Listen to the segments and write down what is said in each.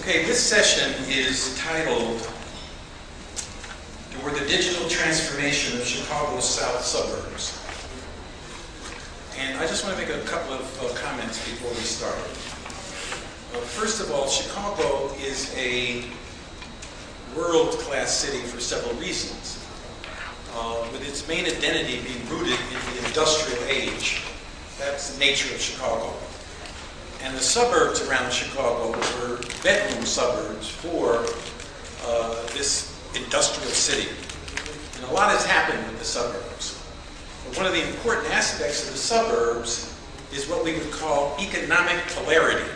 Okay, this session is titled Toward the Digital Transformation of Chicago's South Suburbs. And I just want to make a couple of comments before we start. First of all, Chicago is a world-class city for several reasons. With its main identity being rooted in the industrial age. That's the nature of Chicago. And the suburbs around Chicago were bedroom suburbs for this industrial city. And a lot has happened with the suburbs. But one of the important aspects of the suburbs is what we would call economic polarity.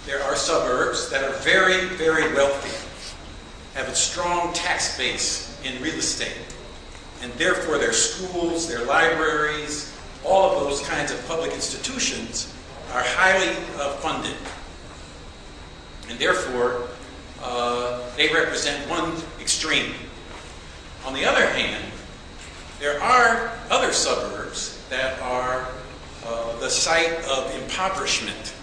There are suburbs that are very, very wealthy, have a strong tax base in real estate, and therefore their schools, their libraries, all of those kinds of public institutions are highly funded. And therefore, they represent one extreme. On the other hand, there are other suburbs that are the site of impoverishment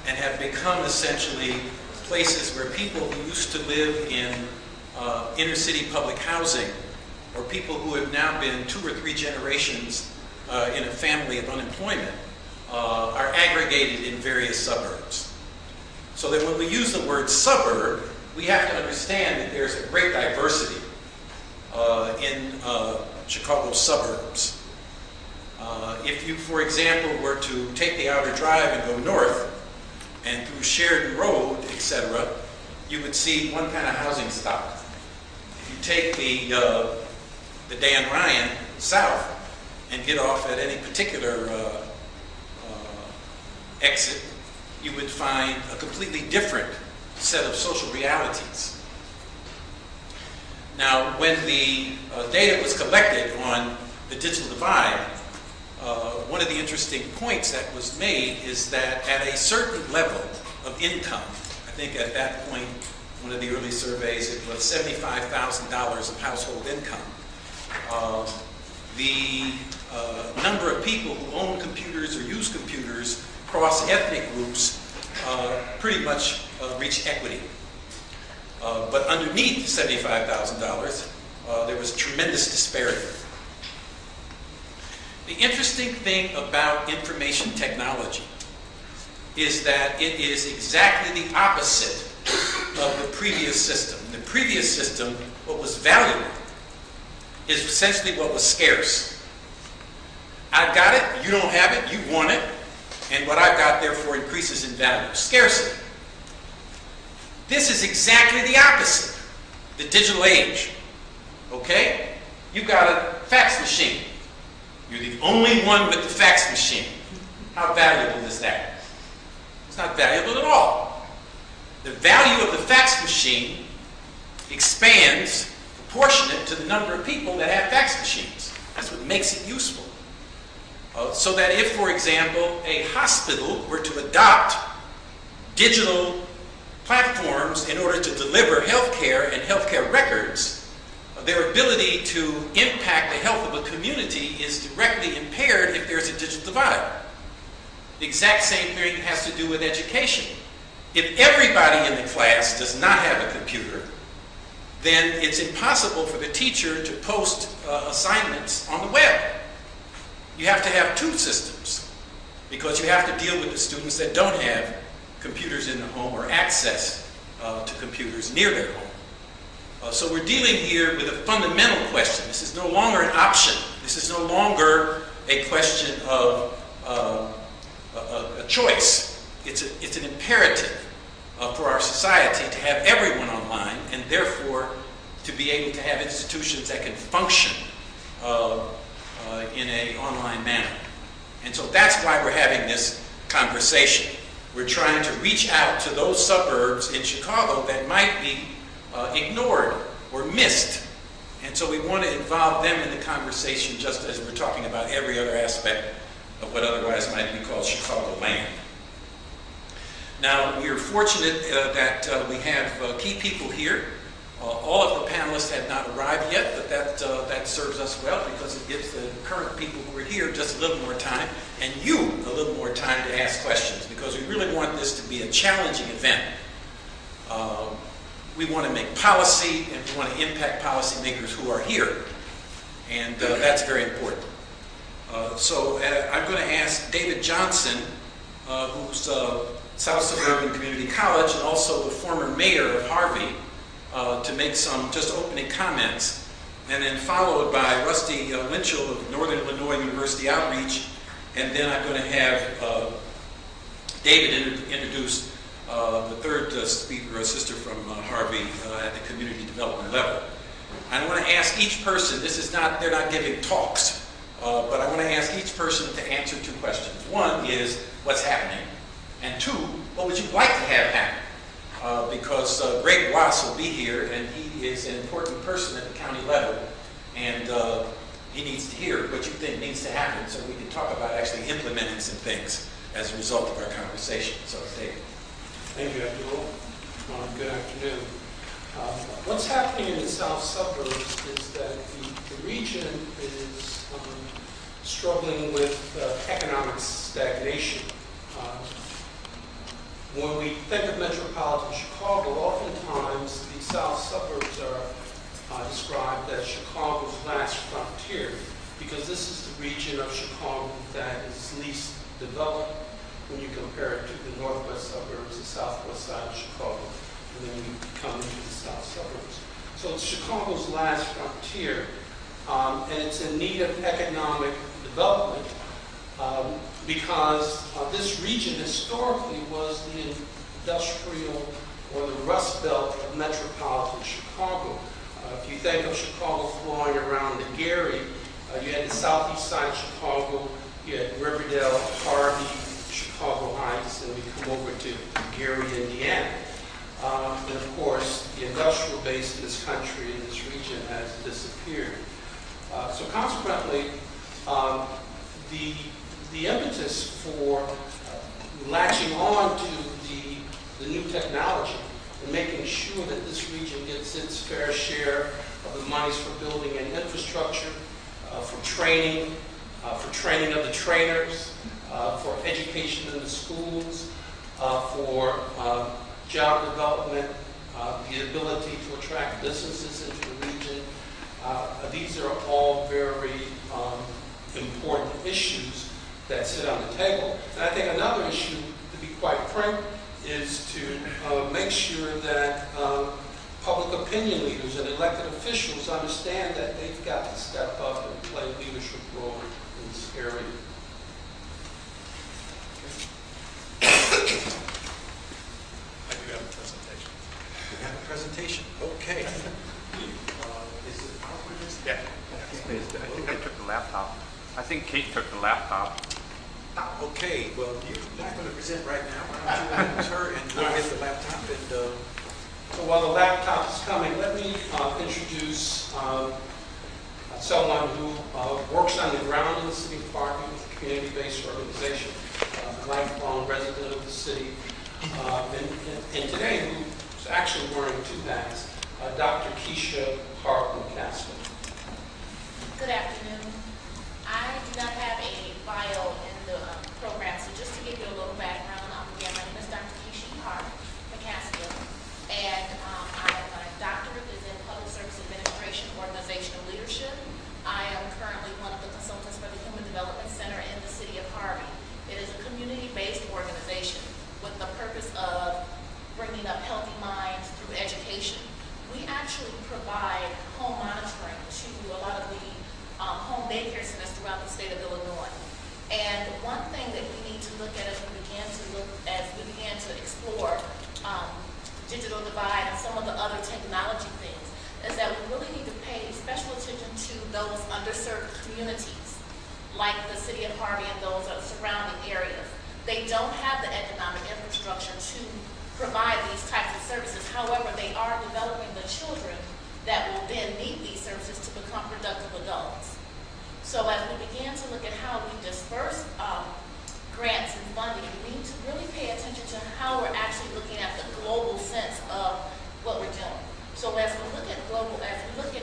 and have become essentially places where people who used to live in inner city public housing, or people who have now been 2 or 3 generations in a family of unemployment, are aggregated in various suburbs. So that when we use the word suburb, we have to understand that there's a great diversity in Chicago's suburbs. If you, for example, were to take the outer drive and go north, and through Sheridan Road, etc., you would see one kind of housing stock. If you take the Dan Ryan south and get off at any particular exit, you would find a completely different set of social realities. Now, when the data was collected on the digital divide, one of the interesting points that was made is that at a certain level of income, I think at that point, one of the early surveys, it was $75,000 of household income. The number of people who own computers or use computers across ethnic groups pretty much reached equity. But underneath $75,000, there was tremendous disparity. The interesting thing about information technology is that it is exactly the opposite of the previous system. The previous system, what was valuable, is essentially what was scarce. I've got it, you don't have it, you want it, and what I've got therefore increases in value. Scarcity. This is exactly the opposite. The digital age. Okay? You've got a fax machine. You're the only one with the fax machine. How valuable is that? It's not valuable at all. The value of the fax machine expands proportionate to the number of people that have fax machines. That's what makes it useful. So that if, for example, a hospital were to adopt digital platforms in order to deliver healthcare and healthcare records, their ability to impact the health of a community is directly impaired if there's a digital divide. The exact same thing has to do with education. If everybody in the class does not have a computer, then it's impossible for the teacher to post assignments on the web. You have to have 2 systems because you have to deal with the students that don't have computers in the home or access to computers near their home. So we're dealing here with a fundamental question. This is no longer an option. This is no longer a question of a choice. It's an imperative for our society to have everyone online and therefore to be able to have institutions that can function in an online manner. And so that's why we're having this conversation. We're trying to reach out to those suburbs in Chicago that might be ignored or missed. And so we want to involve them in the conversation just as we're talking about every other aspect of what otherwise might be called Chicago land. Now, we are fortunate that we have key people here. All of the panelists have not arrived yet, but that serves us well because it gives the current people who are here just a little more time, and you a little more time to ask questions, because we really want this to be a challenging event. We want to make policy, and we want to impact policymakers who are here. And that's very important. So I'm going to ask David Johnson, who's South Suburban Community College and also the former mayor of Harvey, to make some just opening comments, and then followed by Rusty Winchell of Northern Illinois University Outreach, and then I'm going to have David introduce the third speaker or sister from Harvey at the community development level. I want to ask each person, they're not giving talks, but I want to ask each person to answer two questions. One is, what's happening? And two, what would you like to have happen? Because Greg Wass will be here, and he is an important person at the county level, and he needs to hear what you think needs to happen so we can talk about actually implementing some things as a result of our conversation. So, David. Thank you, Abdul. Good afternoon. What's happening in the south suburbs is that the region is struggling with economic stagnation. When we think of metropolitan Chicago, oftentimes the south suburbs are described as Chicago's last frontier, because this is the region of Chicago that is least developed when you compare it to the northwest suburbs, the southwest side of Chicago, and then you come into the south suburbs. So it's Chicago's last frontier, and it's in need of economic development because this region historically was the industrial or the rust belt of metropolitan Chicago. If you think of Chicago flowing around the Gary, you had the southeast side of Chicago, you had Riverdale, Harvey, Chicago Heights, and we come over to Gary, Indiana. And of course, the industrial base in this country, in this region, has disappeared. So consequently, the impetus for latching on to the new technology and making sure that this region gets its fair share of the monies for building and infrastructure, for training of the trainers, for education in the schools, for job development, the ability to attract businesses into the region. These are all very important issues that sit on the table. And I think another issue, to be quite frank, is to make sure that public opinion leaders and elected officials understand that they've got to step up and play a leadership role in this area. I do have a presentation. You have a presentation? Okay. Is it PowerPoint? Yeah. I think I took the laptop. I think Kate took the laptop. Okay, well, you're not going to present right now. Why don't you introduce her and we'll get the laptop and... So while the laptop is coming, let me introduce someone who works on the ground in the city of Harvey with a community-based organization, a lifelong resident of the city, and today who's actually wearing two hats, Dr. Keisha Hartman-Castle. Good afternoon. I do not have a bio in the program, so just to give you a little background, again, my name is Dr. Keisha Hartman-Castle, and my doctorate is in Public Service Administration, Organizational Leadership. I am currently one of the consultants for the Human Development Center in the city of Harvey. It is a community-based organization with the purpose of bringing up healthy minds through education. We actually provide home monitoring to a lot of the home daycare centers throughout the state of Illinois. And one thing that we need to look at as we began to explore digital divide and some of the other technology things is that we really need to pay special attention to those underserved communities, like the city of Harvey and those surrounding areas. They don't have the economic infrastructure to provide these types of services. However, they are developing the children that will then need these services to become productive adults. So as we began to look at how we disperse grants and funding, we need to really pay attention to how we're actually looking at the global sense of what we're doing. So as we look at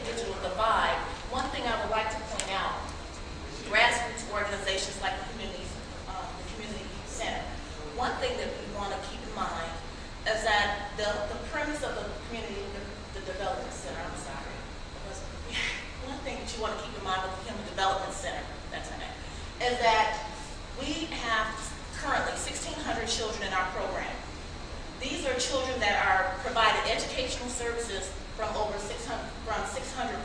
digital divide, one thing I would like to point out, grassroots organizations like the community center, one thing that we want to keep in mind is that the Development Center, that's her name, is that we have currently 1,600 children in our program. These are children that are provided educational services from over 600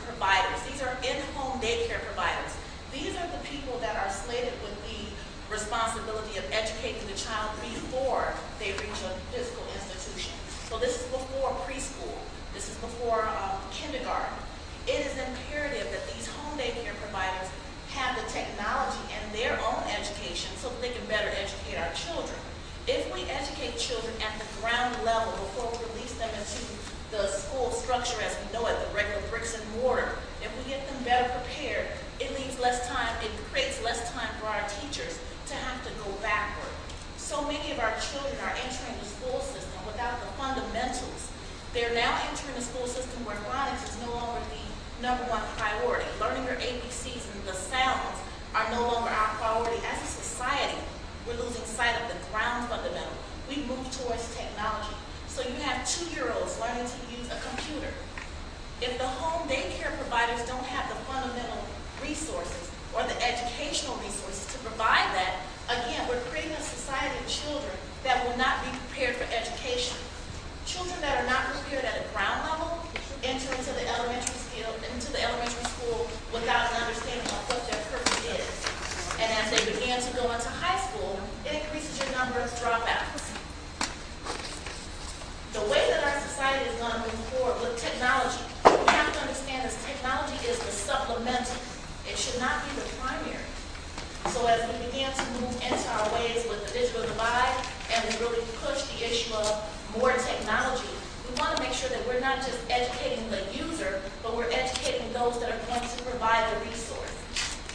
providers. These are in-home daycare providers. These are the people that are slated with the responsibility of educating the child before they reach a physical institution. So this is before preschool. This is before kindergarten. It is imperative that these home daycare providers have the technology and their own education so that they can better educate our children. If we educate children at the ground level before we release them into the school structure as we know it, the regular bricks and mortar, if we get them better prepared, it leaves less time, it creates less time for our teachers to have to go backward. So many of our children are entering the school system without the fundamentals. They're now entering the school system where phonics is no longer the #1 priority. Learning your ABCs and the sounds are no longer our priority. As a society, we're losing sight of the ground fundamental. We move towards technology. So you have 2-year-olds learning to use a computer. If the home daycare providers don't have the fundamental resources or the educational resources to provide that, again, we're creating a society of children that will not be prepared for education. Children that are not prepared at a ground level enter into the elementary school without an understanding of what their purpose is. And as they begin to go into high school, it increases your number of dropouts. The way that our society is going to move forward with technology, we have to understand this technology is the supplemental. It should not be the primary. So as we begin to move into our ways with the digital divide and we really push the issue of more technology, we want to make sure that we're not just educating the user, but we're educating those that are going to provide the resource.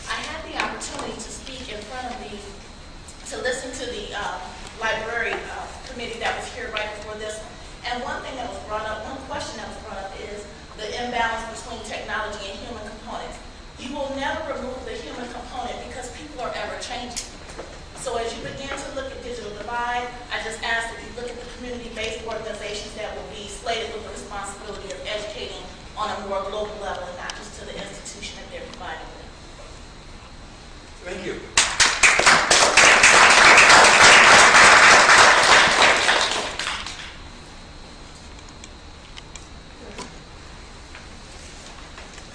I had the opportunity to speak in front of to listen to the library committee that was here right before this one. And one thing that was brought up, one question that was brought up is the imbalance between technology and human components. You will never remove the human component because people are ever changing. So as you begin to look at digital divide, I just ask that you look at the community-based organizations that will be slated with the responsibility of educating on a more global level and not just to the institution that they're providing with. Thank you.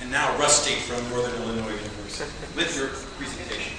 And now Rusty from Northern Illinois University with your presentation.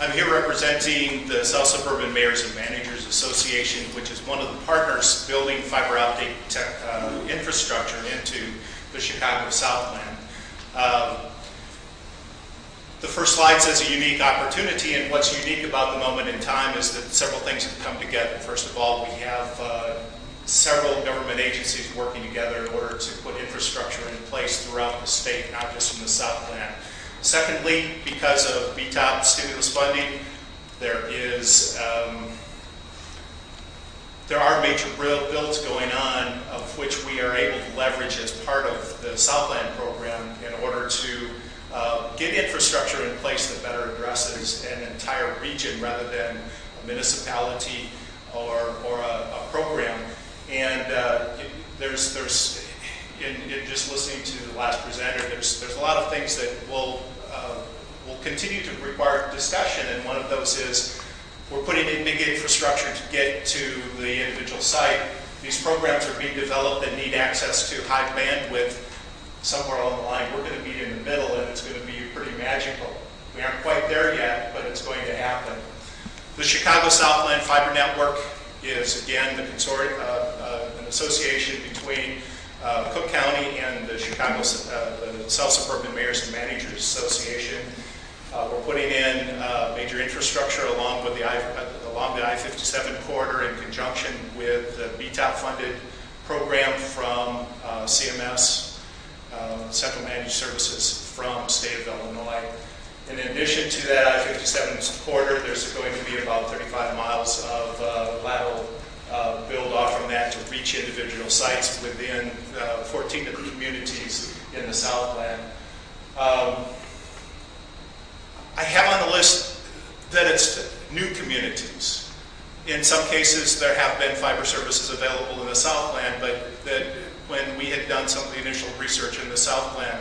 I'm here representing the South Suburban Mayors and Managers Association, which is one of the partners building fiber optic infrastructure into the Chicago Southland. The first slide says a unique opportunity, and what's unique about the moment in time is that several things have come together. First of all, we have several government agencies working together in order to put infrastructure in place throughout the state, not just in the Southland. Secondly, because of BTOP stimulus funding, there are major builds going on of which we are able to leverage as part of the Southland program in order to get infrastructure in place that better addresses an entire region rather than a municipality or a program. And there's in just listening to the last presenter, there's a lot of things that will continue to require discussion, and one of those is we're putting in big infrastructure to get to the individual site. These programs are being developed that need access to high bandwidth. Somewhere along the line, we're going to meet in the middle, and it's going to be pretty magical. We aren't quite there yet, but it's going to happen. The Chicago Southland Fiber Network is, again, the consortium, an association between Cook County and the Chicago, the South Suburban Mayors and Managers Association. We're putting in major infrastructure along the I-57 corridor in conjunction with the BTOP-funded program from CMS, Central Managed Services from the state of Illinois. In addition to that I-57 corridor, there's going to be about 35 miles of lateral build off from that to reach individual sites within 14 of the communities in the Southland. I have on the list that it's new communities. In some cases, there have been fiber services available in the Southland, but that when we had done some of the initial research in the Southland,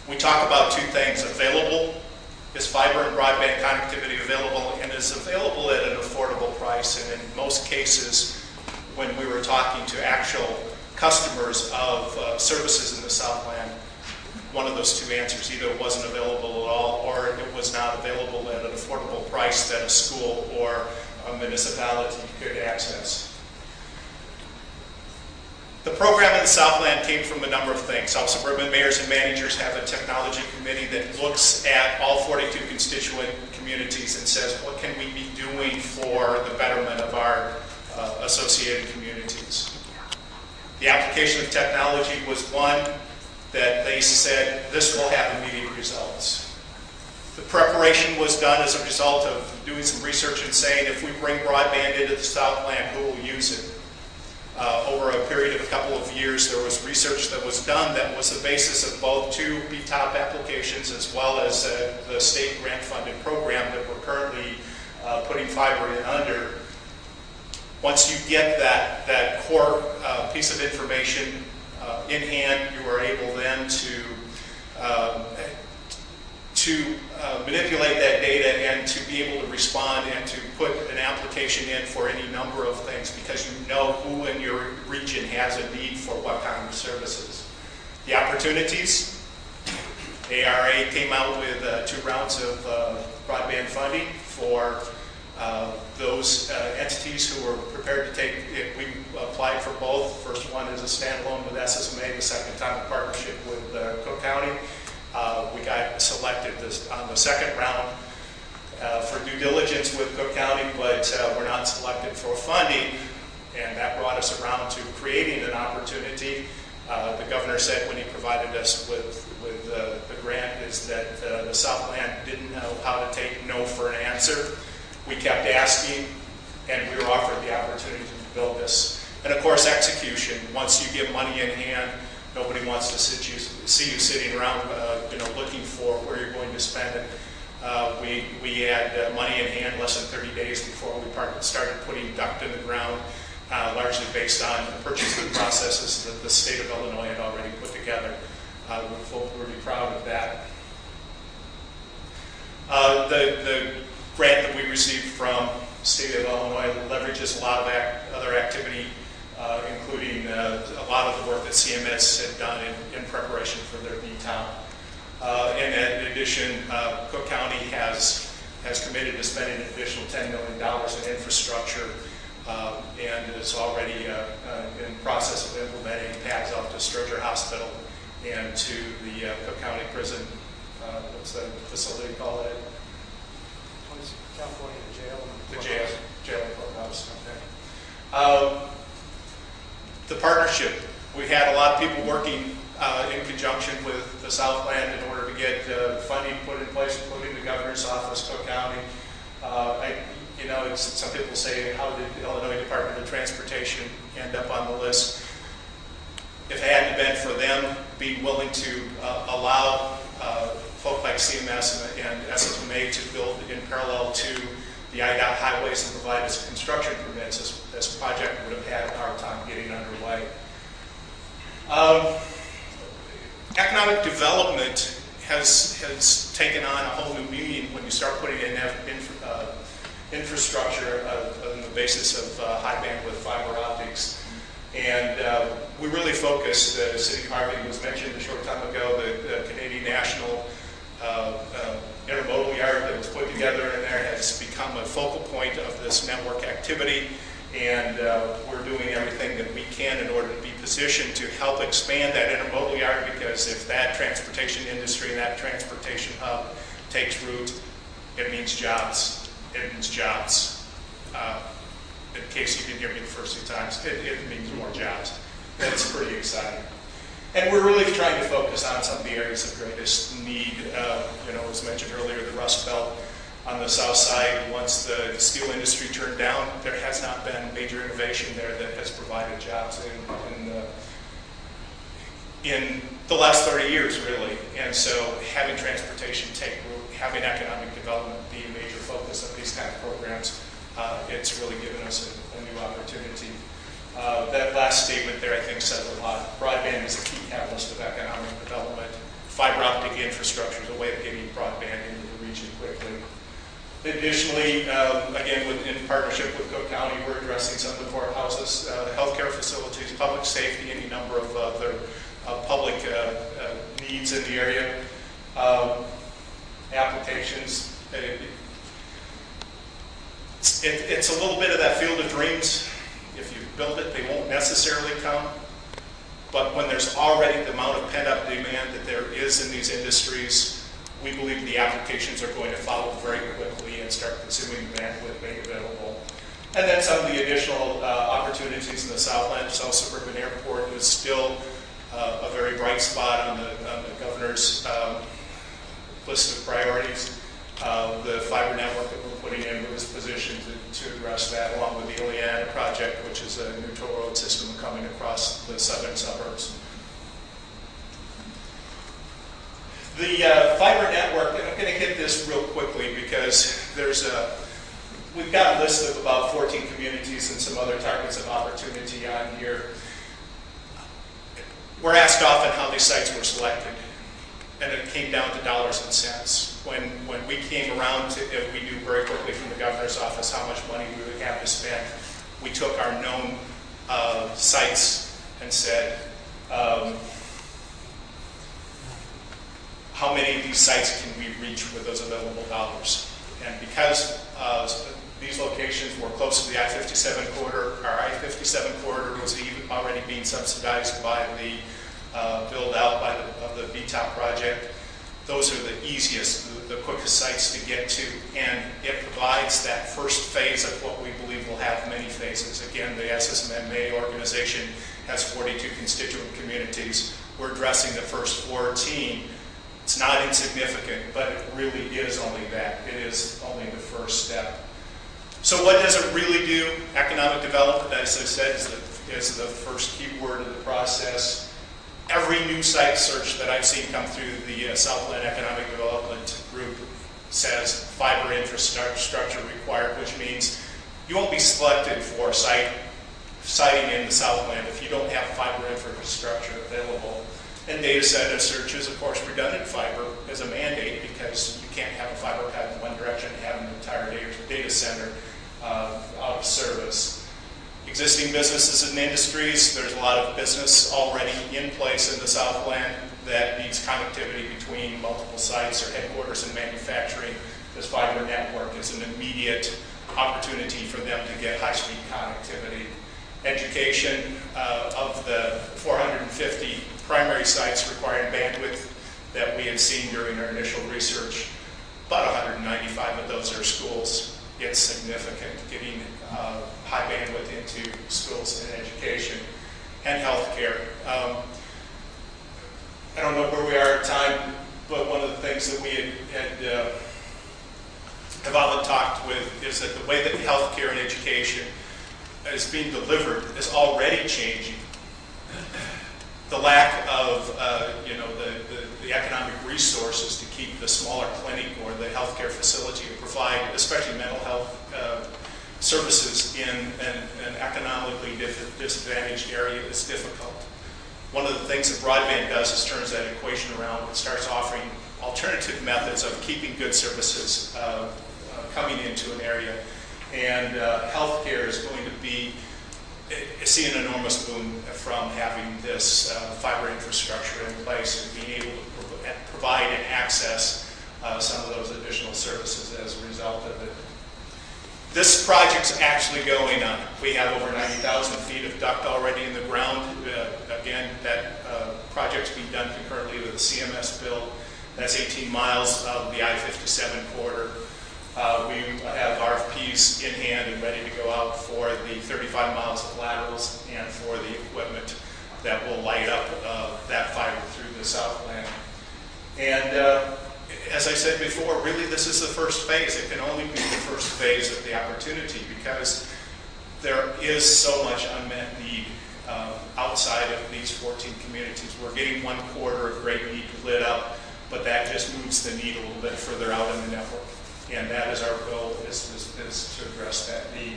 we talk about two things. Available, is fiber and broadband connectivity available, and is available at an affordable price. And in most cases, when we were talking to actual customers of services in the Southland, one of those two answers, either it wasn't available at all or it was not available at an affordable price that a school or a municipality could access. The program in the Southland came from a number of things. South Suburban Mayors and Managers have a technology committee that looks at all 42 constituent communities and says, what can we be doing for the betterment of our associated communities? The application of technology was one that they said, this will have immediate results. The preparation was done as a result of doing some research and saying, if we bring broadband into the Southland, who will use it? Over a period of a couple of years, there was research that was done that was the basis of both two BTOP applications as well as the state grant-funded program that we're currently putting fiber in under. Once you get that core piece of information in hand, you are able then to manipulate that data and to be able to respond and to put an application in for any number of things because you know who in your region has a need for what kind of services. The opportunities, ARA came out with 2 rounds of broadband funding for those entities who were prepared to take it. We applied for both. The first one is a standalone with SSMA, the second time a partnership with Cook County. We got selected on the second round for due diligence with Cook County, but we're not selected for funding, and that brought us around to creating an opportunity. The governor said when he provided us with the grant is that the Southland didn't know how to take no for an answer. We kept asking, and we were offered the opportunity to build this. And of course, execution. Once you get money in hand, nobody wants to see you sitting around, looking for where you're going to spend it. We had money in hand less than 30 days before we started putting duct in the ground, largely based on the purchasing processes that the state of Illinois had already put together. We're really proud of that. The grant that we received from the state of Illinois leverages a lot of other activity, including a lot of the work that CMS had done in preparation for their BTOP. And in addition, Cook County has committed to spending an additional $10 million in infrastructure and is already in process of implementing pads out to Sturger Hospital and to the Cook County Prison. What's the facility called? California jail. The jail and courthouse. Okay. The partnership. We had a lot of people working in conjunction with the Southland in order to get funding put in place, including the governor's office, Cook County. Some people say, how did the Illinois Department of Transportation end up on the list? If it hadn't been for them being willing to allow folk like CMS and SSMA to build in parallel to the IDOT highways and provide us construction permits, this project would have had a hard time getting underway. Economic development has taken on a whole new meaning when you start putting in infrastructure on the basis of high bandwidth fiber optics. And we really focused, City Harvey was mentioned a short time ago, the Canadian National intermodal yard that was put together in there has become a focal point of this network activity, and we're doing everything that we can in order to be positioned to help expand that intermodal yard, because if that transportation industry and that transportation hub takes root, it means jobs. It means jobs. In case you didn't hear me the first few times, it means more jobs. That's pretty exciting. And we're really trying to focus on some of the areas of greatest need. As mentioned earlier, the Rust Belt on the south side. Once the steel industry turned down, there has not been major innovation there that has provided jobs in the last 30 years, really. And so having transportation take root, having economic development be a major focus of these kind of programs, it's really given us a new opportunity. That last statement there, I think, says a lot. Broadband is a key catalyst of economic development. Fiber optic infrastructure is a way of getting broadband into the region quickly. Additionally, again, in partnership with Cook County, we're addressing some of the courthouses, healthcare facilities, public safety, any number of other public needs in the area. Applications. It's a little bit of that field of dreams. If you build it, they won't necessarily come. But when there's already the amount of pent-up demand that there is in these industries, we believe the applications are going to follow very quickly and start consuming the bandwidth made available. And then some of the additional opportunities in the Southland. South Suburban Airport is still a very bright spot on the governor's list of priorities. The fiber network that we're putting in is positioned to address that, along with the Ileana project, which is a new toll road system coming across the southern suburbs. The fiber network, and I'm going to hit this real quickly because we've got a list of about 14 communities and some other targets of opportunity on here. We're asked often how these sites were selected, and it came down to dollars and cents. When we came around to it, we knew very quickly from the governor's office how much money we would have to spend. We took our known sites and said, how many of these sites can we reach with those available dollars? And because these locations were close to the I-57 corridor, our I-57 corridor was already being subsidized by the build-out of the VTOP project. Those are the easiest, the quickest sites to get to, and it provides that first phase of what we believe will have many phases. Again, the SSMMA organization has 42 constituent communities. We're addressing the first 14. It's not insignificant, but it really is only that. It is only the first step. So what does it really do? Economic development, as I said, is the first key word of the process. Every new site search that I've seen come through the Southland Economic Development Group says fiber infrastructure required, which means you won't be selected for siting in the Southland if you don't have fiber infrastructure available. And data center searches, of course, redundant fiber is a mandate because you can't have a fiber cut in one direction and have an entire data center out of service. Existing businesses and industries, there's a lot of business already in place in the Southland that needs connectivity between multiple sites or headquarters and manufacturing. This fiber network is an immediate opportunity for them to get high-speed connectivity. Education, of the 450 primary sites requiring bandwidth that we had seen during our initial research, about 195 of those are schools. It's significant getting high bandwidth into schools and education and healthcare. I don't know where we are at time, but one of the things that we have often talked with is that the way that healthcare and education is being delivered is already changing. The lack of the economic resources to keep the smaller clinic or the healthcare facility to provide, especially mental health services in an economically disadvantaged area is difficult. One of the things that broadband does is turns that equation around. It starts offering alternative methods of keeping good services coming into an area. And healthcare is going to see an enormous boom from having this fiber infrastructure in place and being able to provide and access some of those additional services as a result of it. This project's actually going on. We have over 90,000 feet of duct already in the ground. Again, that project's being done concurrently with the CMS build. That's 18 miles of the I-57 corridor. We have RFPs in hand and ready to go out for the 35 miles of laterals and for the equipment that will light up that Southland. And as I said before, really this is the first phase. It can only be the first phase of the opportunity because there is so much unmet need outside of these 14 communities. We're getting 1/4 of great need lit up, but that just moves the need a little bit further out in the network. And that is our goal, is to address that need.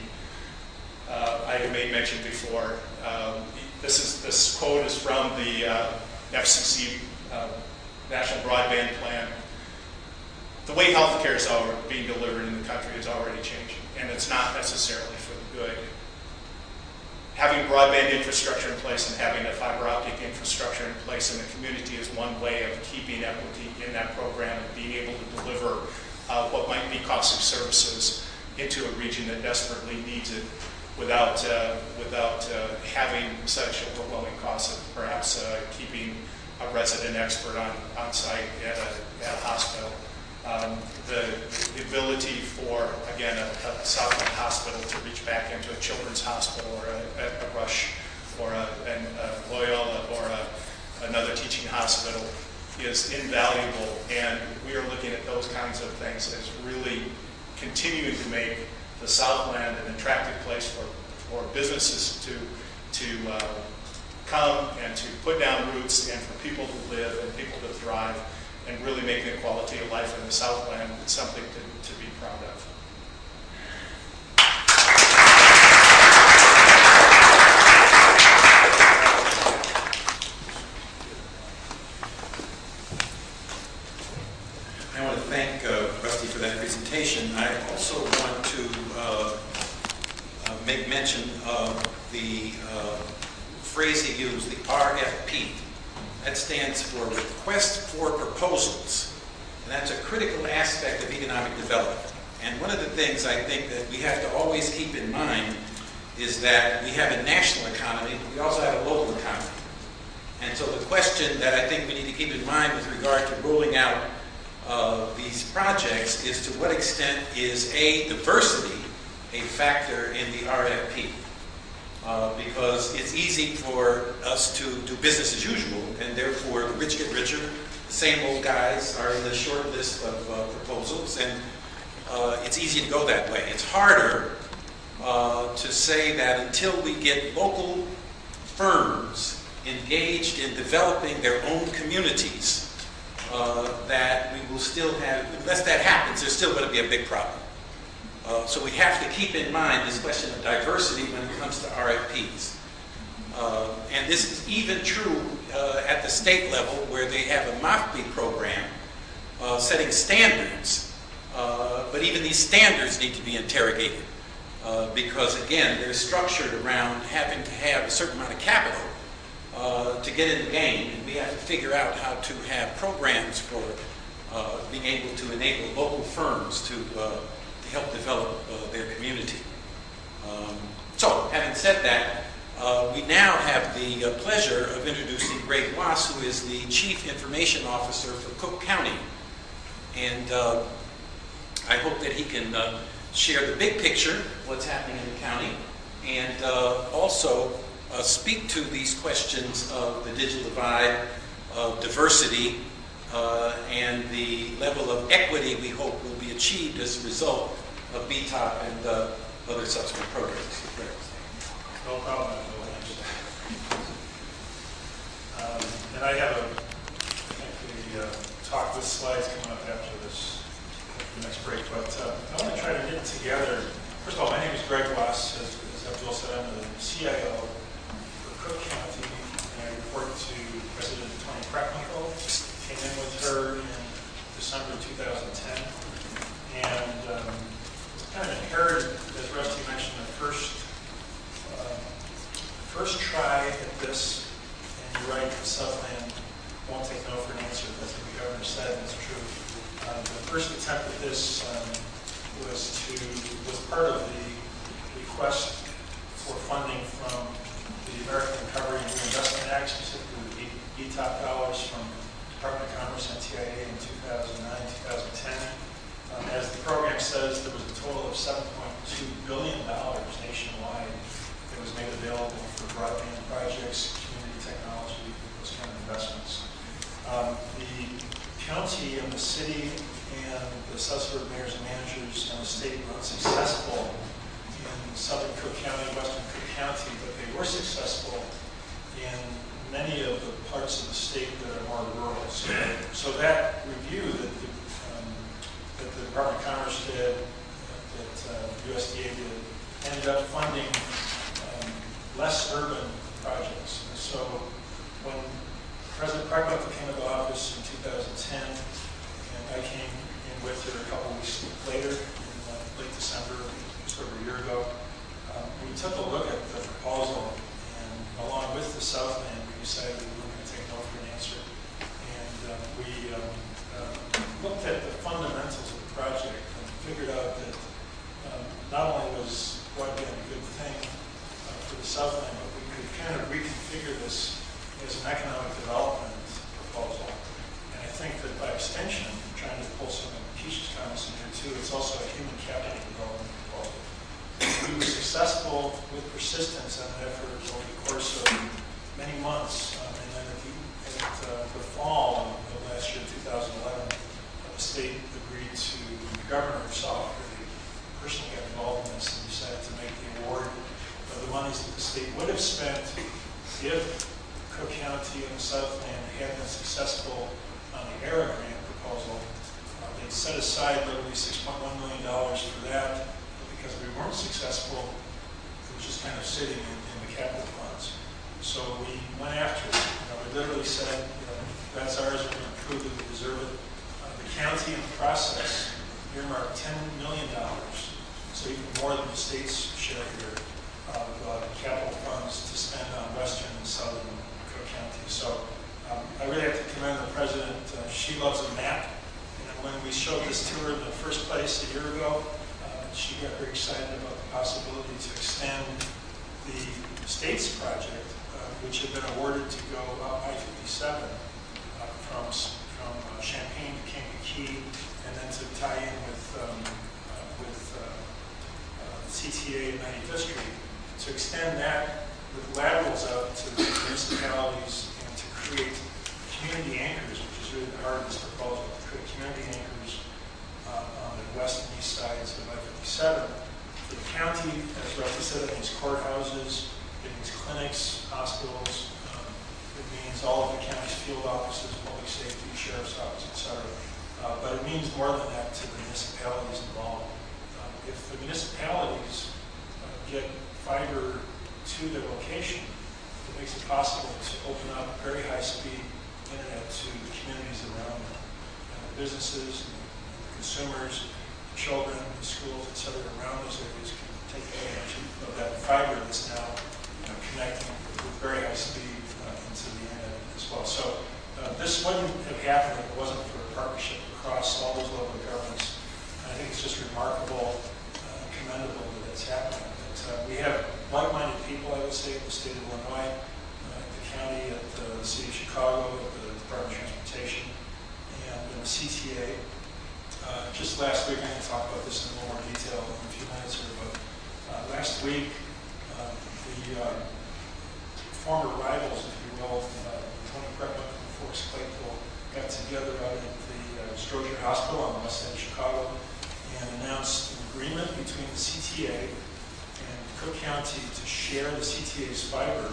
I made mention before, this quote is from the FCC National Broadband Plan. The way healthcare is being delivered in the country is already changing, and it's not necessarily for the good. Having broadband infrastructure in place and having a fiber optic infrastructure in place in the community is one way of keeping equity in that program and being able to deliver what might be costly services into a region that desperately needs it without having such overwhelming costs of perhaps keeping a resident expert on site at a hospital. The ability for, again, a Southland hospital to reach back into a children's hospital or a Rush or a Loyola or another teaching hospital is invaluable, and we are looking at those kinds of things as really continuing to make the Southland an attractive place for businesses to come and to put down roots, and for people to live and people to thrive, and really make the quality of life in the Southland something to be proud of. I want to thank Rusty for that presentation. I also want to make mention of the phrase he used, the RFP. That stands for Request for Proposals. And that's a critical aspect of economic development. And one of the things I think that we have to always keep in mind is that we have a national economy, but we also have a local economy. And so the question that I think we need to keep in mind with regard to rolling out these projects is to what extent is diversity a factor in the RFP? Because it's easy for us to do business as usual, and therefore the rich get richer. The same old guys are in the short list of proposals, and it's easy to go that way. It's harder to say that until we get local firms engaged in developing their own communities, that we will still have, unless that happens, there's still going to be a big problem. So we have to keep in mind this question of diversity when it comes to RFPs. And this is even true at the state level, where they have a MAFPI program setting standards. But even these standards need to be interrogated. Because again, they're structured around having to have a certain amount of capital to get in the game. And we have to figure out how to have programs for being able to enable local firms to help develop their community. So, having said that, we now have the pleasure of introducing Greg Wass, who is the Chief Information Officer for Cook County. And I hope that he can share the big picture, what's happening in the county, and also speak to these questions of the digital divide, of diversity, and the level of equity we hope will be achieved as a result of BTOP and other subsequent programs. No problem. And I have the talk with slides coming up after this, the next break, but I want to try to knit together. First of all, my name is Greg Wass. As Abdul said, I'm the CIO for Cook County, and I report to President Tony Kretnikel. Came in with her in December 2010, and kind of inherited, as Rusty mentioned, the first try at this. And you're right, the Southland won't take no for an answer. That's what the governor said, and it's true. The first attempt at this was part of the request for funding from the American Recovery and Reinvestment Act, specifically the BTOP dollars from Department of Commerce and TIA in 2009-2010. As the program says, there was a total of $7.2 billion nationwide that was made available for broadband projects, community technology, those kind of investments. The county and the city and the South Suburban mayors and managers and the state were unsuccessful in southern Cook County, western Cook County, but they were successful in many of the parts of the state that are more rural. So that review that the Department of Commerce did, that USDA did, ended up funding less urban projects. And so when President Preckwinkle came into office in 2010, and I came in with her a couple weeks later, in late December, just over a year ago, we took a look at the proposal, and along with the Southland, we decided we were going to take no for an answer. And we looked at the fundamentals of the project and figured out that not only was broadband a good thing for the Southland, but we could kind of reconfigure this as an economic development proposal. And I think that by extension, trying to pull some of Keisha's comments in here too, it's also a human capital development proposal. We were successful with persistence on that effort over the course of many months. And then at the fall of last year, 2011, the state agreed to, the governor himself really personally got involved in this and decided to make the award of the monies that the state would have spent if Cook County and the Southland had been successful on the ERA grant proposal. They set aside literally $6.1 million for that, but because we weren't successful, it was just kind of sitting in the capital funds. So we went after it. We literally said, that's ours, we're going to prove that we deserve it. The county in the process earmarked $10 million, so even more than the state's share here, of capital funds to spend on western and southern Cook County. So I really have to commend the president. She loves a map. And when we showed this to her in the first place a year ago, she got very excited about the possibility to extend the state's project, which had been awarded to go up I-57 from Champaign to Kankakee, and then to tie in with CTA and 95th Street, to extend that with laterals out to the municipalities and to create community anchors, which is really the heart of this proposal, to create community anchors on the west and east sides of I-57. For the county, as Rusty said, it means courthouses, it means clinics, hospitals, it means all of the county's field offices, public safety, sheriff's office, etc. But it means more than that to the municipalities involved. If the municipalities get fiber to their location, it makes it possible to open up very high-speed internet to the communities around them. And the businesses, and the consumers, the children, the schools, etc. around those areas can take advantage of that fiber that's now connecting with very high speed into the internet as well. So this wouldn't have happened if it wasn't for a partnership across all those local governments. And I think it's just remarkable, commendable that that's happening. But, we have like-minded people, I would say, at the state of Illinois, at the county, at the city of Chicago, at the Department of Transportation, and the CTA. Just last week, I'm going to talk about this in a little more detail in a few minutes here, but last week, the former rivals, if you will, Tony Preckwinkle and Forrest Claypool, got together out at the Stroger Hospital on the west side of Chicago and announced an agreement between the CTA and Cook County to share the CTA's fiber,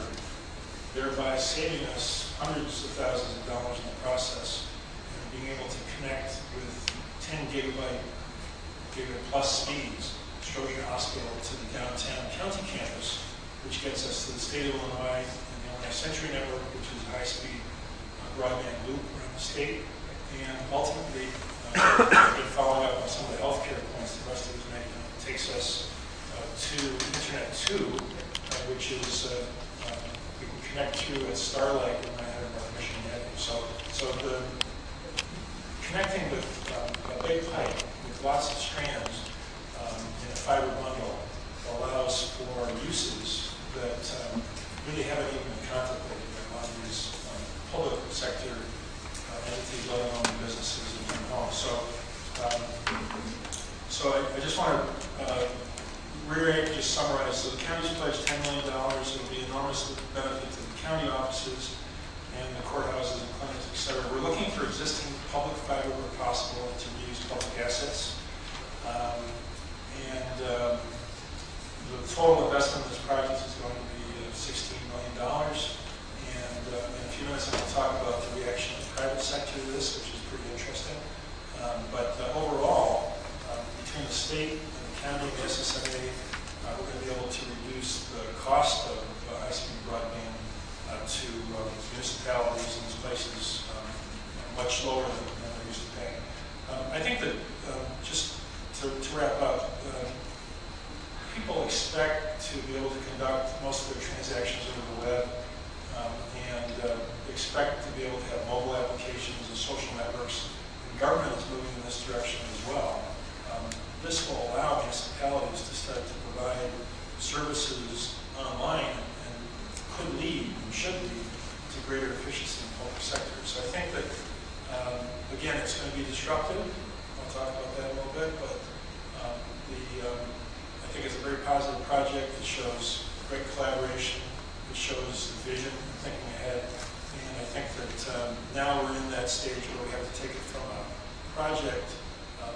thereby saving us hundreds of thousands of dollars in the process and being able to connect with 10 gigabit plus speeds, Stroger Hospital to the downtown county campus, which gets us to the state of Illinois and the Illinois Century Network, which is a high-speed broadband loop around the state. And ultimately, been following up on some of the healthcare points that Rusty was making. It takes us to Internet 2, which is we can connect through at Starlight in 900 North Michigan Avenue. So the connecting with a big pipe with lots of strands in a fiber bundle allows for uses that really haven't even been contemplated by a lot of these public sector entities, let alone businesses and homes. So I just want to reiterate, just summarize. So the county's pledged $10 million. It will be enormous benefit to the county offices and the courthouses and clinics, et cetera. We're looking reduce the cost of high-speed broadband to municipalities and these places much lower than they're used to paying. I think that, just to wrap up, people expect to be able to conduct most of their transactions over the web and expect to be able to have mobile applications and social networks. And government is moving in this direction as well. This will allow municipalities to start to provide services online and could lead and should lead to greater efficiency in the public sector. So I think that, again, it's going to be disruptive. I'll talk about that a little bit, but I think it's a very positive project. It shows great collaboration. It shows the vision and thinking ahead. And I think that now we're in that stage where we have to take it from a project,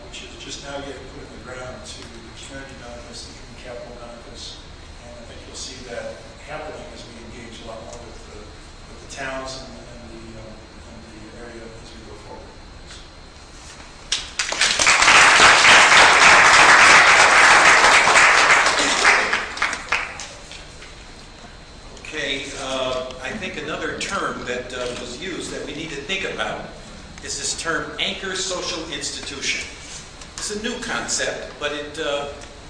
which is just now getting put in the ground, to the community benefits, the human capital benefits. And I think you'll see that happening as we engage a lot more with the towns and the area as we go forward. Okay, I think another term that was used that we need to think about is this term anchor social institution. It's a new concept, but it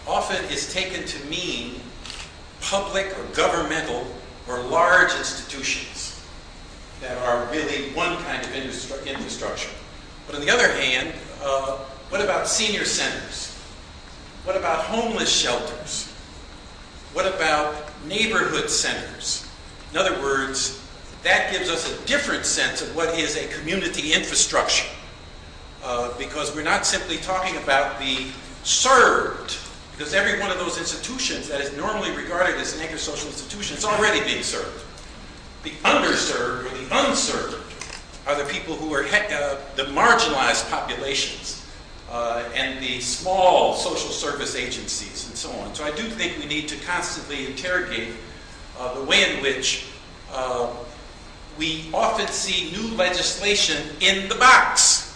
often is taken to mean public or governmental or large institutions that are really one kind of infrastructure. But on the other hand, what about senior centers? What about homeless shelters? What about neighborhood centers? In other words, that gives us a different sense of what is a community infrastructure. Because we're not simply talking about the served, because every one of those institutions that is normally regarded as an anchor social institution is already being served. The underserved or the unserved are the people who are the marginalized populations and the small social service agencies and so on. So I do think we need to constantly interrogate the way in which we often see new legislation in the box.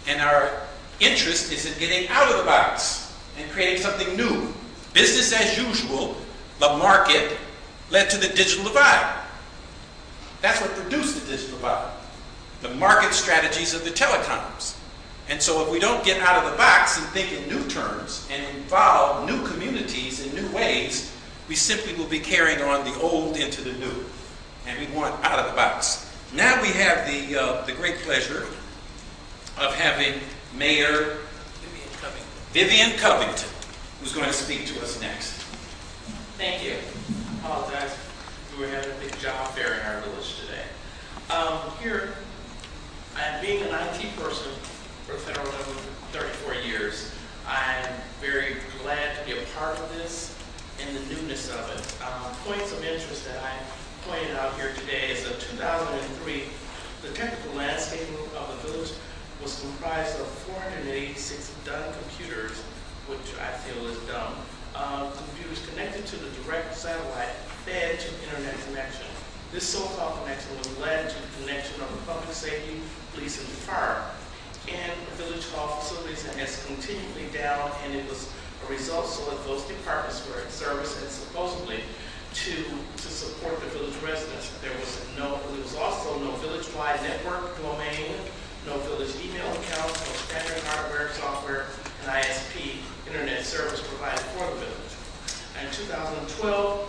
And our interest is in getting out of the box and creating something new. Business as usual, the market, led to the digital divide. That's what produced the digital divide. The market strategies of the telecoms. And so if we don't get out of the box and think in new terms and involve new communities in new ways, we simply will be carrying on the old into the new. And we want out of the box. Now we have the great pleasure of having Mayor Vivian Covington, who's going to speak to us next. Thank you. I apologize. We were having a big job fair in our village today. Here, being an IT person for federal government for 34 years, I'm very glad to be a part of this and the newness of it. Points of interest that I pointed out here today is that 2003, the technical landscaping of the village was comprised of 486 done computers, which I feel is dumb, computers connected to the direct satellite fed to internet connection. This so-called connection was led to the connection of the public safety, police, and fire. And the village hall facilities has continually down, and it was a result so that those departments were in service and supposedly to support the village residents. There was also no village-wide network domain, no village email accounts, no standard hardware, software, and ISP internet service provided for the village. And 2012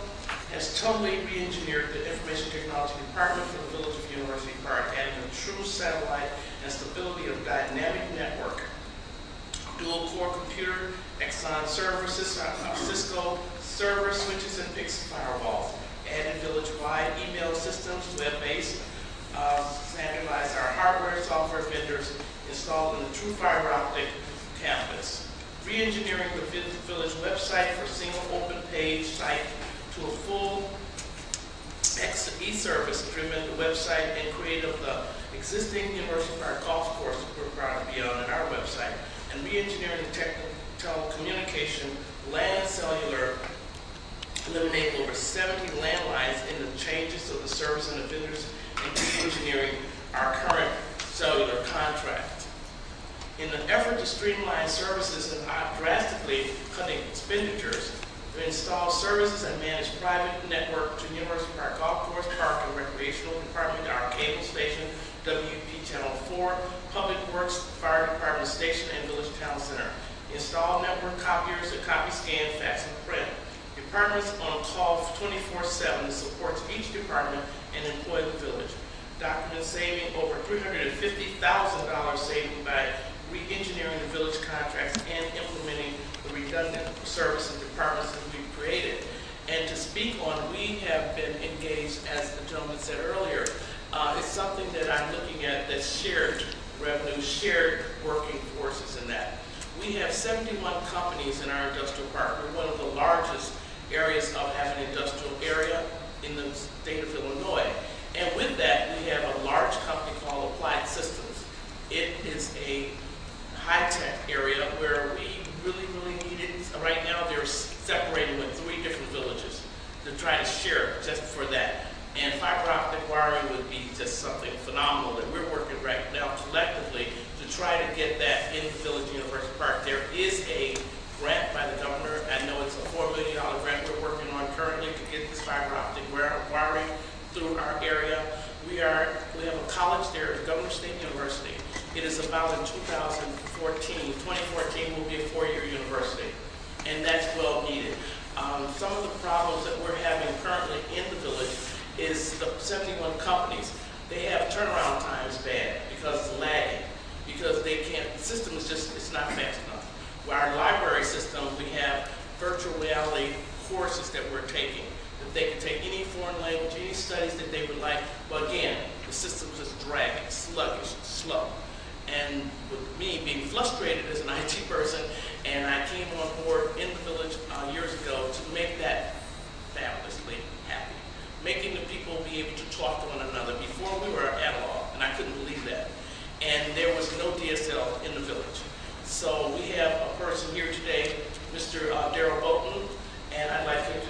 has totally re-engineered the information technology department for the village of University Park, adding a true satellite and stability of dynamic network, dual core computer, Exxon services, Cisco server switches, and fixed firewalls. Added village-wide email systems, web-based, standardized our hardware, software vendors, installed in the true fiber optic campus. Re-engineering the village website for single open page site to a full e-service driven website and created the existing University Park golf course we're proud to be on our website, and re-engineering telecommunication, land cellular, eliminating over 70 landlines in the changes of the service and the vendors, and re-engineering our current cellular contract. In an effort to streamline services and drastically cutting expenditures, we installed services and managed private network to University Park Golf Course, Park and Recreational Department, our cable station, WP Channel 4, Public Works, Fire Department Station, and Village Town Center. Installed network copiers that copy, scan, fax, and print. Departments on call 24/7 supports each department and employ the village. Documents saving over $350,000 saving by re-engineering the village contracts and implementing the redundant services departments that we've created. And to speak on, we have been engaged, as the gentleman said earlier, it's something that I'm looking at that's shared revenue, shared working forces in that. We have 71 companies in our industrial park. We're one of the largest areas of having an industrial area in the state of Illinois. And with that, we have a large company called Applied Systems. It is a high-tech area where we really need it. Right now, they're separating with 3 different villages to try to share it just for that. And fiber optic wiring would be just something phenomenal that we're working right now collectively to try to get that in the Village University Park. There is a grant by the governor. I know it's a $4 million grant we're working on currently to get this fiber optic wiring through our area. We have a college there, Governor State University. It is about in 2014 will be a 4-year university, and that's well needed. Some of the problems that we're having currently in the village is the 71 companies. They have turnaround times bad because it's lagging, because they can't, the system is just, it's not fast enough. Our library system, we have virtual reality courses that we're taking, that they can take any foreign language, any studies that they would like, but again, the system's just dragging, sluggish, slow. And with me being frustrated as an IT person, and I came on board in the village years ago to make that fabulously happy. Making the people be able to talk to one another. Before we were analog, and I couldn't believe that. And there was no DSL in the village. So we have a person here today, Mr. Darrell Bolton, and I'd like him to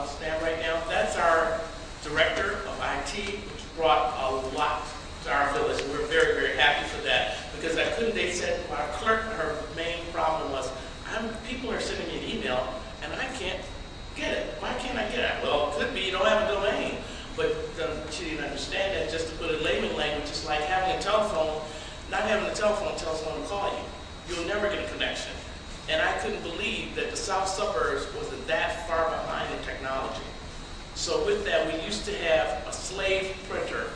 stand right now. That's our director of IT, which brought a lot to our village. And we're very happy for that, because they said, our clerk, her main problem was, people are sending me an email, and I can't get it. Why can't I get it? Well, it could be you don't have a domain. But she didn't understand that. Just to put it in layman language, it's like having a telephone, not having a telephone tells someone to call you. You'll never get a connection. And I couldn't believe that the south suburbs was that far behind in technology. So with that, we used to have a slave printer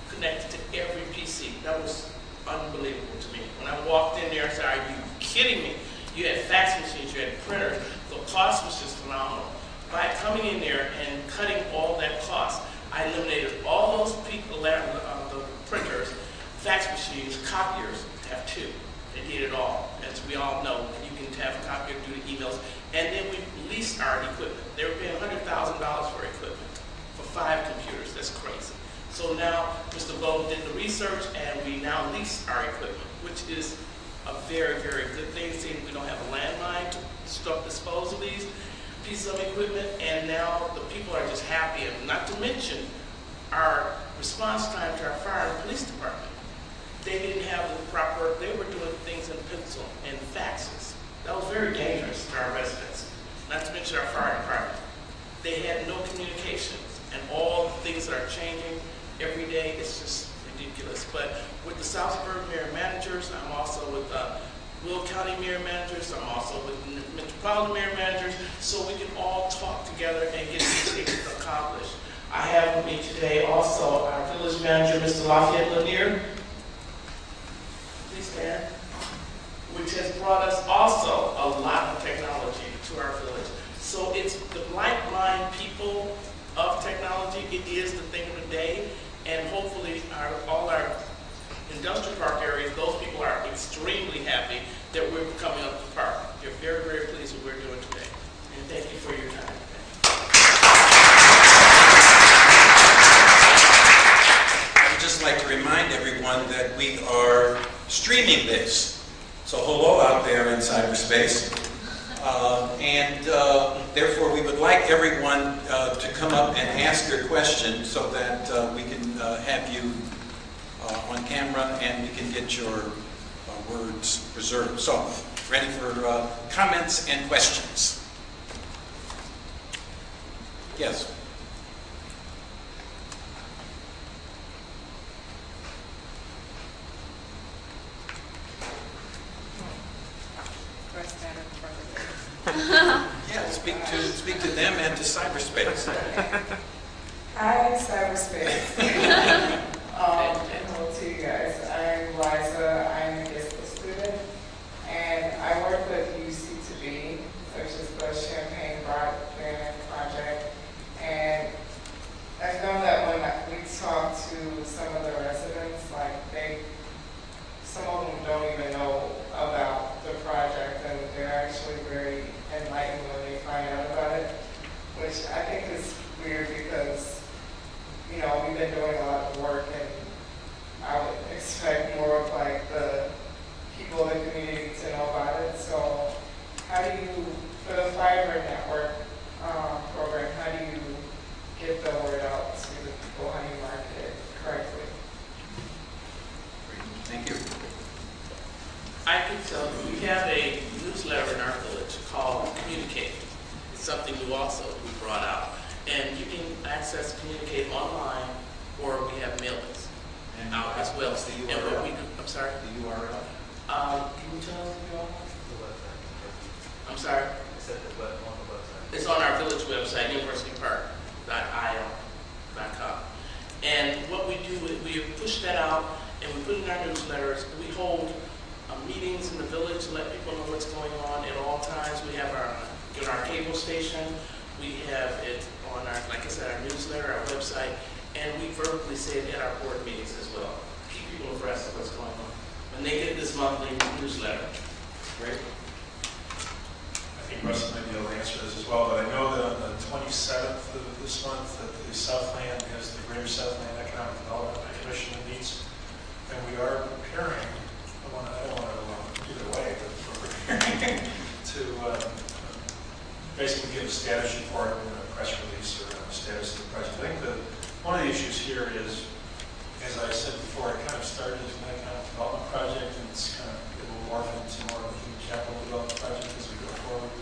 connected to every PC. That was unbelievable to me. When I walked in there, I said, are you kidding me? You had fax machines, you had printers. The cost was just phenomenal. By coming in there and cutting all that cost, I eliminated all those people, the printers, fax machines, copiers, have 2. They did it all. As we all know, you can have a copier, do the emails. And then we leased our equipment. They were paying $100,000 for equipment for 5 computers. That's crazy. So now Mr. Bolton did the research, and we now lease our equipment, which is a very good thing. See, we don't have a landline to dispose of these pieces of equipment, and now the people are just happy. And not to mention our response time to our fire and police department. They didn't have the proper, they were doing things in pencil and faxes. That was very dangerous to our residents. Not to mention our fire department. They had no communications, and all the things that are changing every day, it's just ridiculous. But with the South Suburban Mayor Managers, I'm also with Will County Mayor Managers, I'm also with Metropolitan Mayor Managers, so we can all talk together and get these things accomplished. I have with me today also our village manager, Mr. Lafayette Lanier. Please stand. Which has brought us also a lot of technology to our village. So it's the like-minded people of technology. It is the thing of the day, and hopefully all our industrial park areas, those people are extremely happy that we're coming up to park. They're very pleased with what we're doing today. And thank you for your time. I would just like to remind everyone that we are streaming this. So hello out there in cyberspace. Therefore, we would like everyone to come up and ask your question so that we can have you on camera and we can get your words preserved. So, ready for comments and questions? Yes. Yeah, speak to them and to cyberspace. Hi, cyberspace. Hello to you guys. I'm Liza. I'm a business student, and I work with UC2B, which is the Champaign Broadband Project. And I know that when we talk to some of the residents, like some of them don't even know about the project, and they're actually very enlightened when they find out about it, which I think is weird because, you know, we've been doing a lot of work, and I would expect more of like the people in the community to know about it. So how do you, for the fiber network program, how do you get the word out to the people? How do you market it correctly? Thank you. I can tell you, we have a newsletter in our village called Communicate. It's something new also we brought out. And you can access Communicate online, or we have mailings out as well. What's the URL? And what we do, I'm sorry? The URL? Can you tell us the URL? I'm sorry? I said the web on the website. It's on our village website, universitypark.il.com. And what we do is we push that out and we put it in our newsletters. We hold meetings in the village to let people know what's going on at all times. We have our cable station. We have it on our, like I said, our newsletter, our website, and we verbally say it at our board meetings as well. Keep people abreast of what's going on. When they get this monthly newsletter. Great. I think Russ might be able to answer this as well, but I know that on the 27th of this month that the Southland has the Greater Southland Economic Development Commission that meets, and we are preparing, I don't want to either way, but we're preparing to basically give a status report in a press release or a status of the project. I think one of the issues here is, as I said before, it kind of started as an economic development project, and it's kind of, it will morph into more of a human capital development project as we go forward.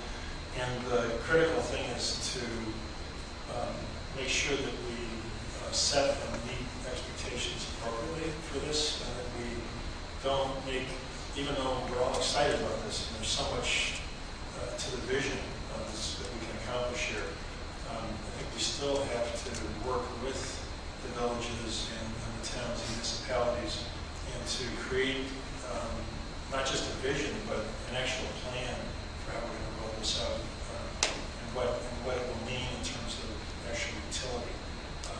And the critical thing is to make sure that we set and meet expectations appropriately for this, and that we don't make, even though we're all excited about this, and there's so much to the vision of this that we can accomplish here, I think we still have to work with the villages and the towns and municipalities, and to create not just a vision, but an actual plan for how we're going to roll this out, and what it will mean in terms of actual utility.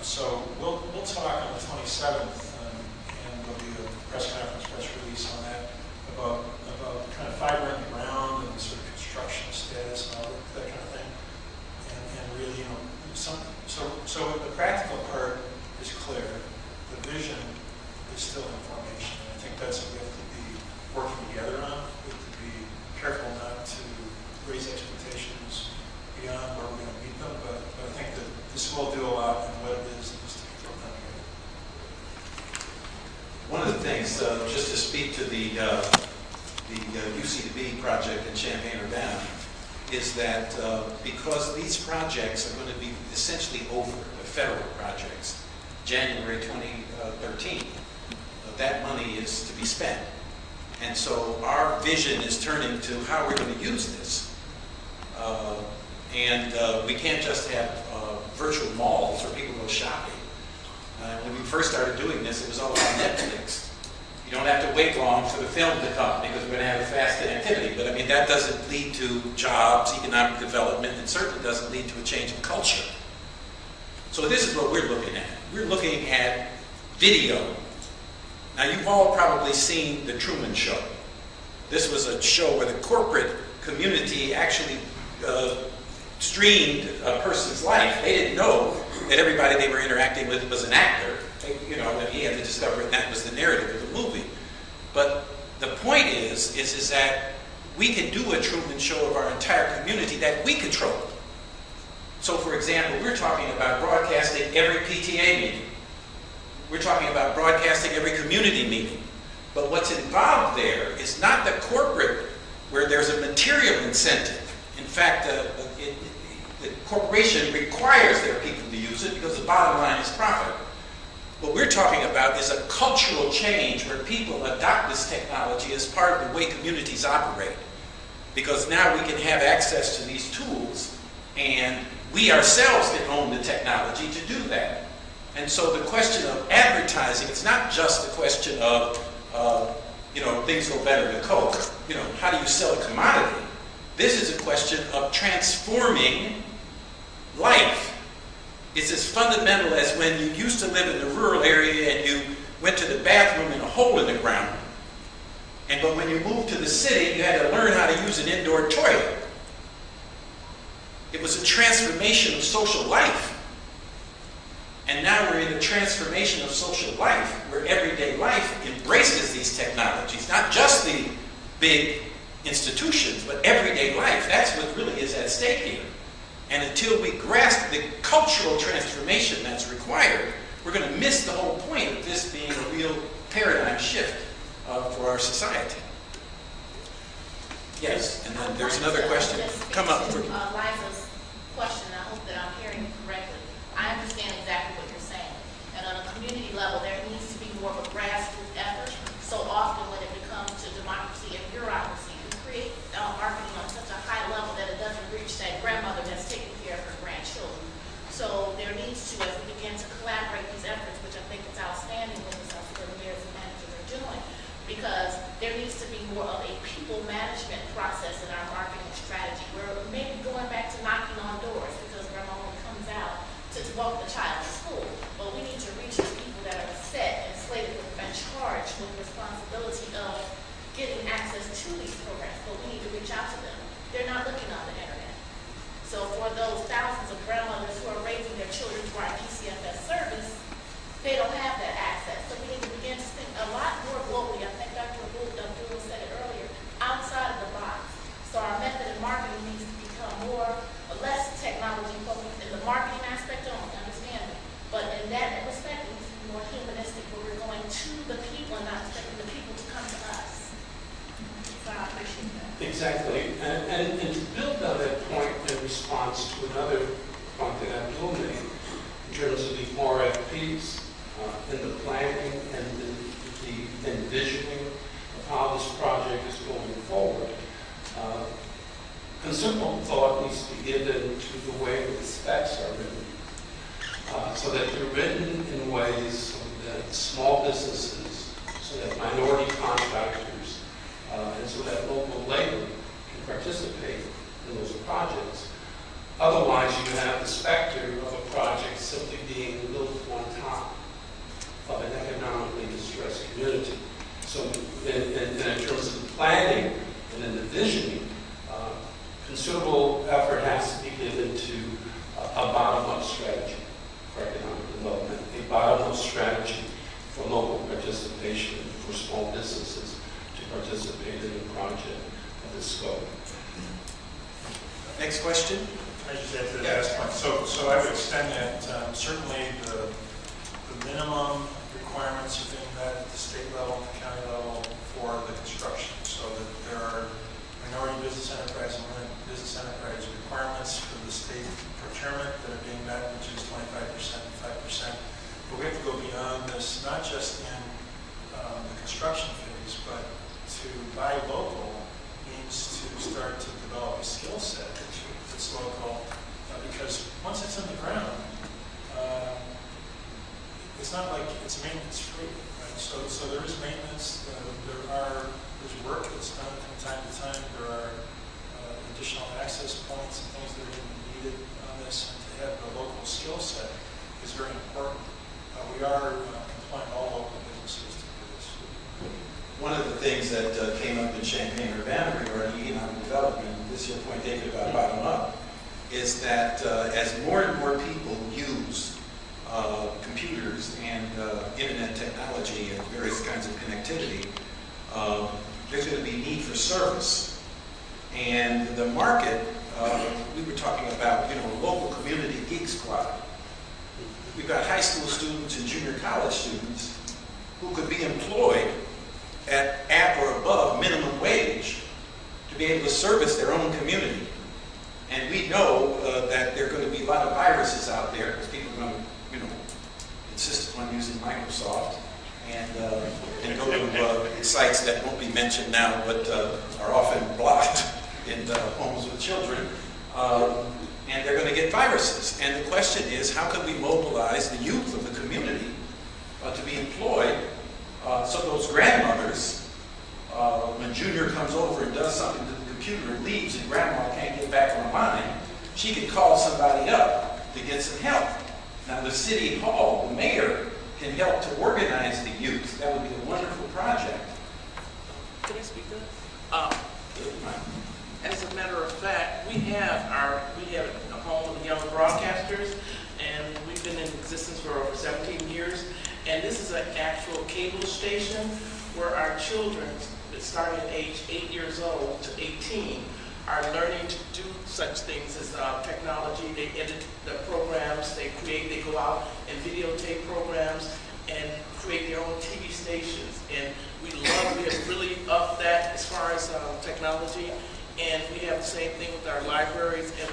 So we'll talk on the 27th, and there'll be a press conference, press release on that about kind of fiber in the ground and sort of construction status and all that kind of thing, and really, you know, so the practical part is clear. The vision is still information, and I think that's what we have to be working together on. We have to be careful not to raise expectations beyond where we're going to meet them, but I think that this will do a lot, and what it is needs to be thrown down together. One of the things, just to speak to the UC2B project in Champaign-Urbana, is that because these projects are going to be essentially over, the federal projects, January 2013, that money is to be spent. And so our vision is turning to how we're going to use this. We can't just have virtual malls where people go shopping. When we first started doing this, it was all about Netflix. You don't have to wait long for the film to come because we're going to have a fast activity. But I mean, that doesn't lead to jobs, economic development, and certainly doesn't lead to a change in culture. So this is what we're looking at. We're looking at video. Now, you've all probably seen The Truman Show. This was a show where the corporate community actually streamed a person's life. They didn't know that everybody they were interacting with was an actor. You know, and he had to discover it, and that was the narrative of the movie. But the point is that we can do a Truman Show of our entire community that we control. So, for example, we're talking about broadcasting every PTA meeting. We're talking about broadcasting every community meeting. But what's involved there is not the corporate, where there's a material incentive. In fact, the The corporation requires their people to use it because the bottom line is profit. What we're talking about is a cultural change where people adopt this technology as part of the way communities operate. Because now we can have access to these tools, and we ourselves can own the technology to do that. And so the question of advertising, it's not just the question of, things go better with Coke. How do you sell a commodity? This is a question of transforming life. It's as fundamental as when you used to live in the rural area and you went to the bathroom in a hole in the ground. But when you moved to the city, you had to learn how to use an indoor toilet. It was a transformation of social life. And now we're in a transformation of social life where everyday life embraces these technologies, not just the big institutions, but everyday life. That's what really is at stake here. And until we grasp the cultural transformation that's required, we're going to miss the whole point of this being a real paradigm shift for our society. Yes, and then there's another question. Come up. Liza's question, I hope that I'm hearing it correctly. I understand exactly what you're saying. And on a community level, there needs to be more of a grassroots effort. So often when it becomes to democracy and bureaucracy, we create marketing on such a high level that it doesn't reach that grandmother that's taking care of her grandchildren. So there needs to, as we begin to collaborate these efforts, which I think is outstanding what the South Florida mayors and managers are doing, because there needs to be more of a people management process in our marketing strategy. We're maybe going back to knocking on doors because grandma only comes out to walk the child to school. But we need to reach the people that are set and slated and charged with the responsibility of getting access to these programs. But we need to reach out to them. They're not looking on the internet. So for those thousands of grandmothers who are raising their children for our DCFS service, they don't have that access. So we need to begin to think a lot more globally. I think Dr. Abdul said it earlier, outside of the box. So our method in marketing needs to become less technology focused in the marketing aspect only, understand it. But in that respect, it needs to be more humanistic, where we're going to the people and not expecting the people to come to us. So I appreciate that. Exactly. And to build on that point in response to another point that Abdul made, in terms of the RFPs, and the planning and the envisioning of how this project is going forward, considerable thought needs to be given to the way the specs are written, so that they're written in ways so that small businesses, so that minority contractors, and so that local labor can participate in those projects. Otherwise, you have the specter of a project simply being built on top of an economically distressed community. So in terms of the planning and then the visioning, considerable effort has to be given to a bottom-up strategy for economic development, a bottom-up strategy for local participation, for small businesses to participate in a project of this scope. Next question. I just add to the last point. So I would extend that certainly the minimum requirements are being met at the state level, the county level for the construction, so that there are minority business enterprise and women business enterprise requirements for the state procurement that are being met, which is 25% and 5%. But we have to go beyond this, not just in the construction phase, but to buy local means to start to develop a skill set that's local, because once it's in the ground, it's not like it's maintenance free, right? So there is maintenance. There's work that's done from time to time. There are additional access points and things that are going to be needed on this, and to have the local skill set is very important. We are employing all local businesses to do this. One of the things that came up in Champaign-Urbana regarding economic development, this is your point, David, about bottom-up, is that as more and more people use computers and internet technology and various kinds of connectivity, there's going to be need for service. And the market, we were talking about, local community geek squad. We've got high school students and junior college students who could be employed at or above minimum wage to be able to service their own community. And we know that there are going to be a lot of viruses out there because people are going to, insist upon using Microsoft and go to sites that won't be mentioned now, but are often blocked in homes with children. And they're going to get viruses. And the question is, how can we mobilize the youth of the community to be employed so those grandmothers, when Junior comes over and does something to the computer and leaves and Grandma can't get back online, she can call somebody up to get some help. Now the city hall, the mayor, can help to organize the youth. That would be a wonderful project. Can I speak to that? As a matter of fact, we have a home of young broadcasters, and we've been in existence for over 17 years. And this is an actual cable station where our children, starting at age 8 years old to 18, are learning to do such things as technology. They edit the programs, they go out and videotape programs and create their own TV stations. And we have really upped that as far as technology. And we have the same thing with our libraries, and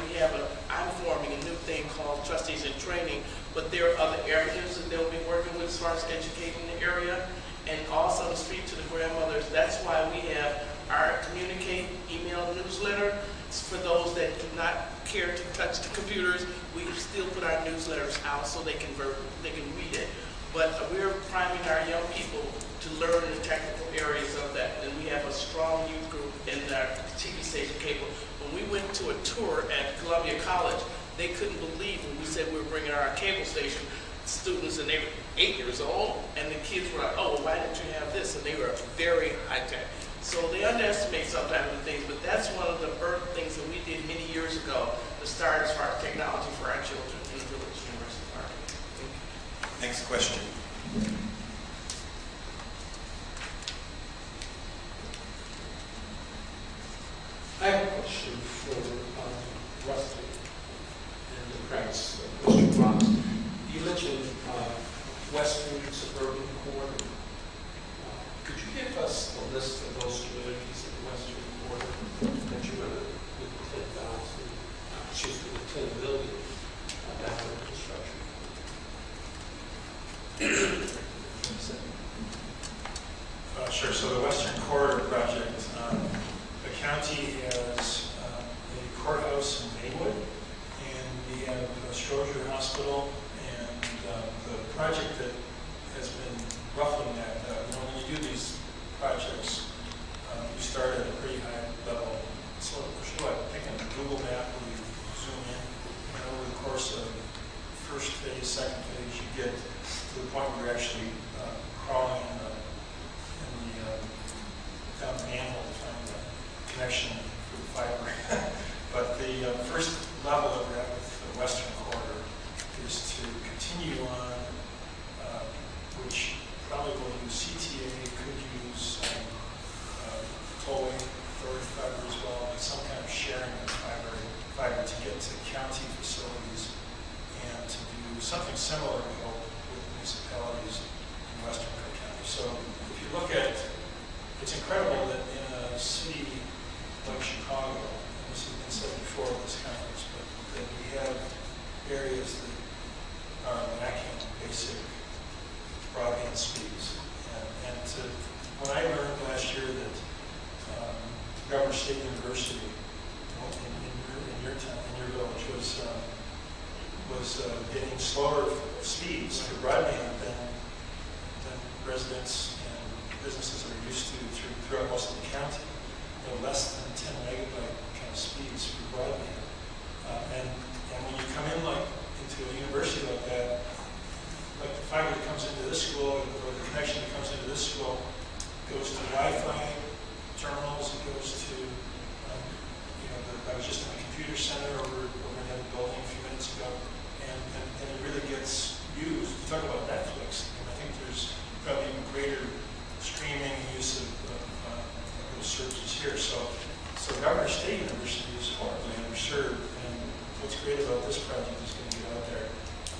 I'm forming a new thing called Trustees in Training, but there are other areas that they'll be working with as far as educating the area, and also to speak to the grandmothers. That's why we have our Communicate email newsletter. For those that do not care to touch the computers, we still put our newsletters out so they can read it. But we're priming our young people to learn the technical areas of that. And we have a strong youth group in our TV station cable. When we went to a tour at Columbia College, they couldn't believe when we said we were bringing our cable station students, and they were 8 years old, and the kids were like, oh, well, why didn't you have this? And they were very high-tech. So they underestimate sometimes the things, but that's one of the first things that we did many years ago to start as far as technology for our children in the Village University Park. Next question. I have a question for Rusty and perhaps Mr. Bronx. You mentioned Western Suburban Corridor. Could you give us a list of those communities in the Western Corridor that you're going to, with the $10 billion down construction? Sure. So the Western Corridor project, the county has a courthouse in Maywood, and we have a Stroger Hospital, and the project that has been roughing that, when you do these projects, you start at a pretty high level. So I think on the Google map, where you zoom in, and over the course of first phase, second phase, you get to the point where you're actually crawling down the manhole to find the connection for the fiber. But the first level that we're at with the Western Corridor is to continue on, which probably will use CTA, could use tolling authority fiber as well, but some kind of sharing of fiber to get to county facilities and to do something similar, we hope, with municipalities in Western Cook County. So if you look at, it's incredible that in a city like Chicago, and this has been said before at this conference, but that we have areas that are lacking basic broadband speeds. And when I learned last year that Governor State University in your town, in your village, was getting slower speeds for broadband than residents and businesses are used to throughout most of the county. Less than 10 megabyte kind of speeds for broadband. And when you come in into a university like that, like the fiber that comes into this school or the connection that comes into this school goes to Wi-Fi terminals, it goes to, I was just in the computer center over in the building a few minutes ago, and it really gets used. You talk about Netflix, and I think there's probably even greater streaming use of those searches here. So Governor State University is horribly underserved, and what's great about this project is going to get out there.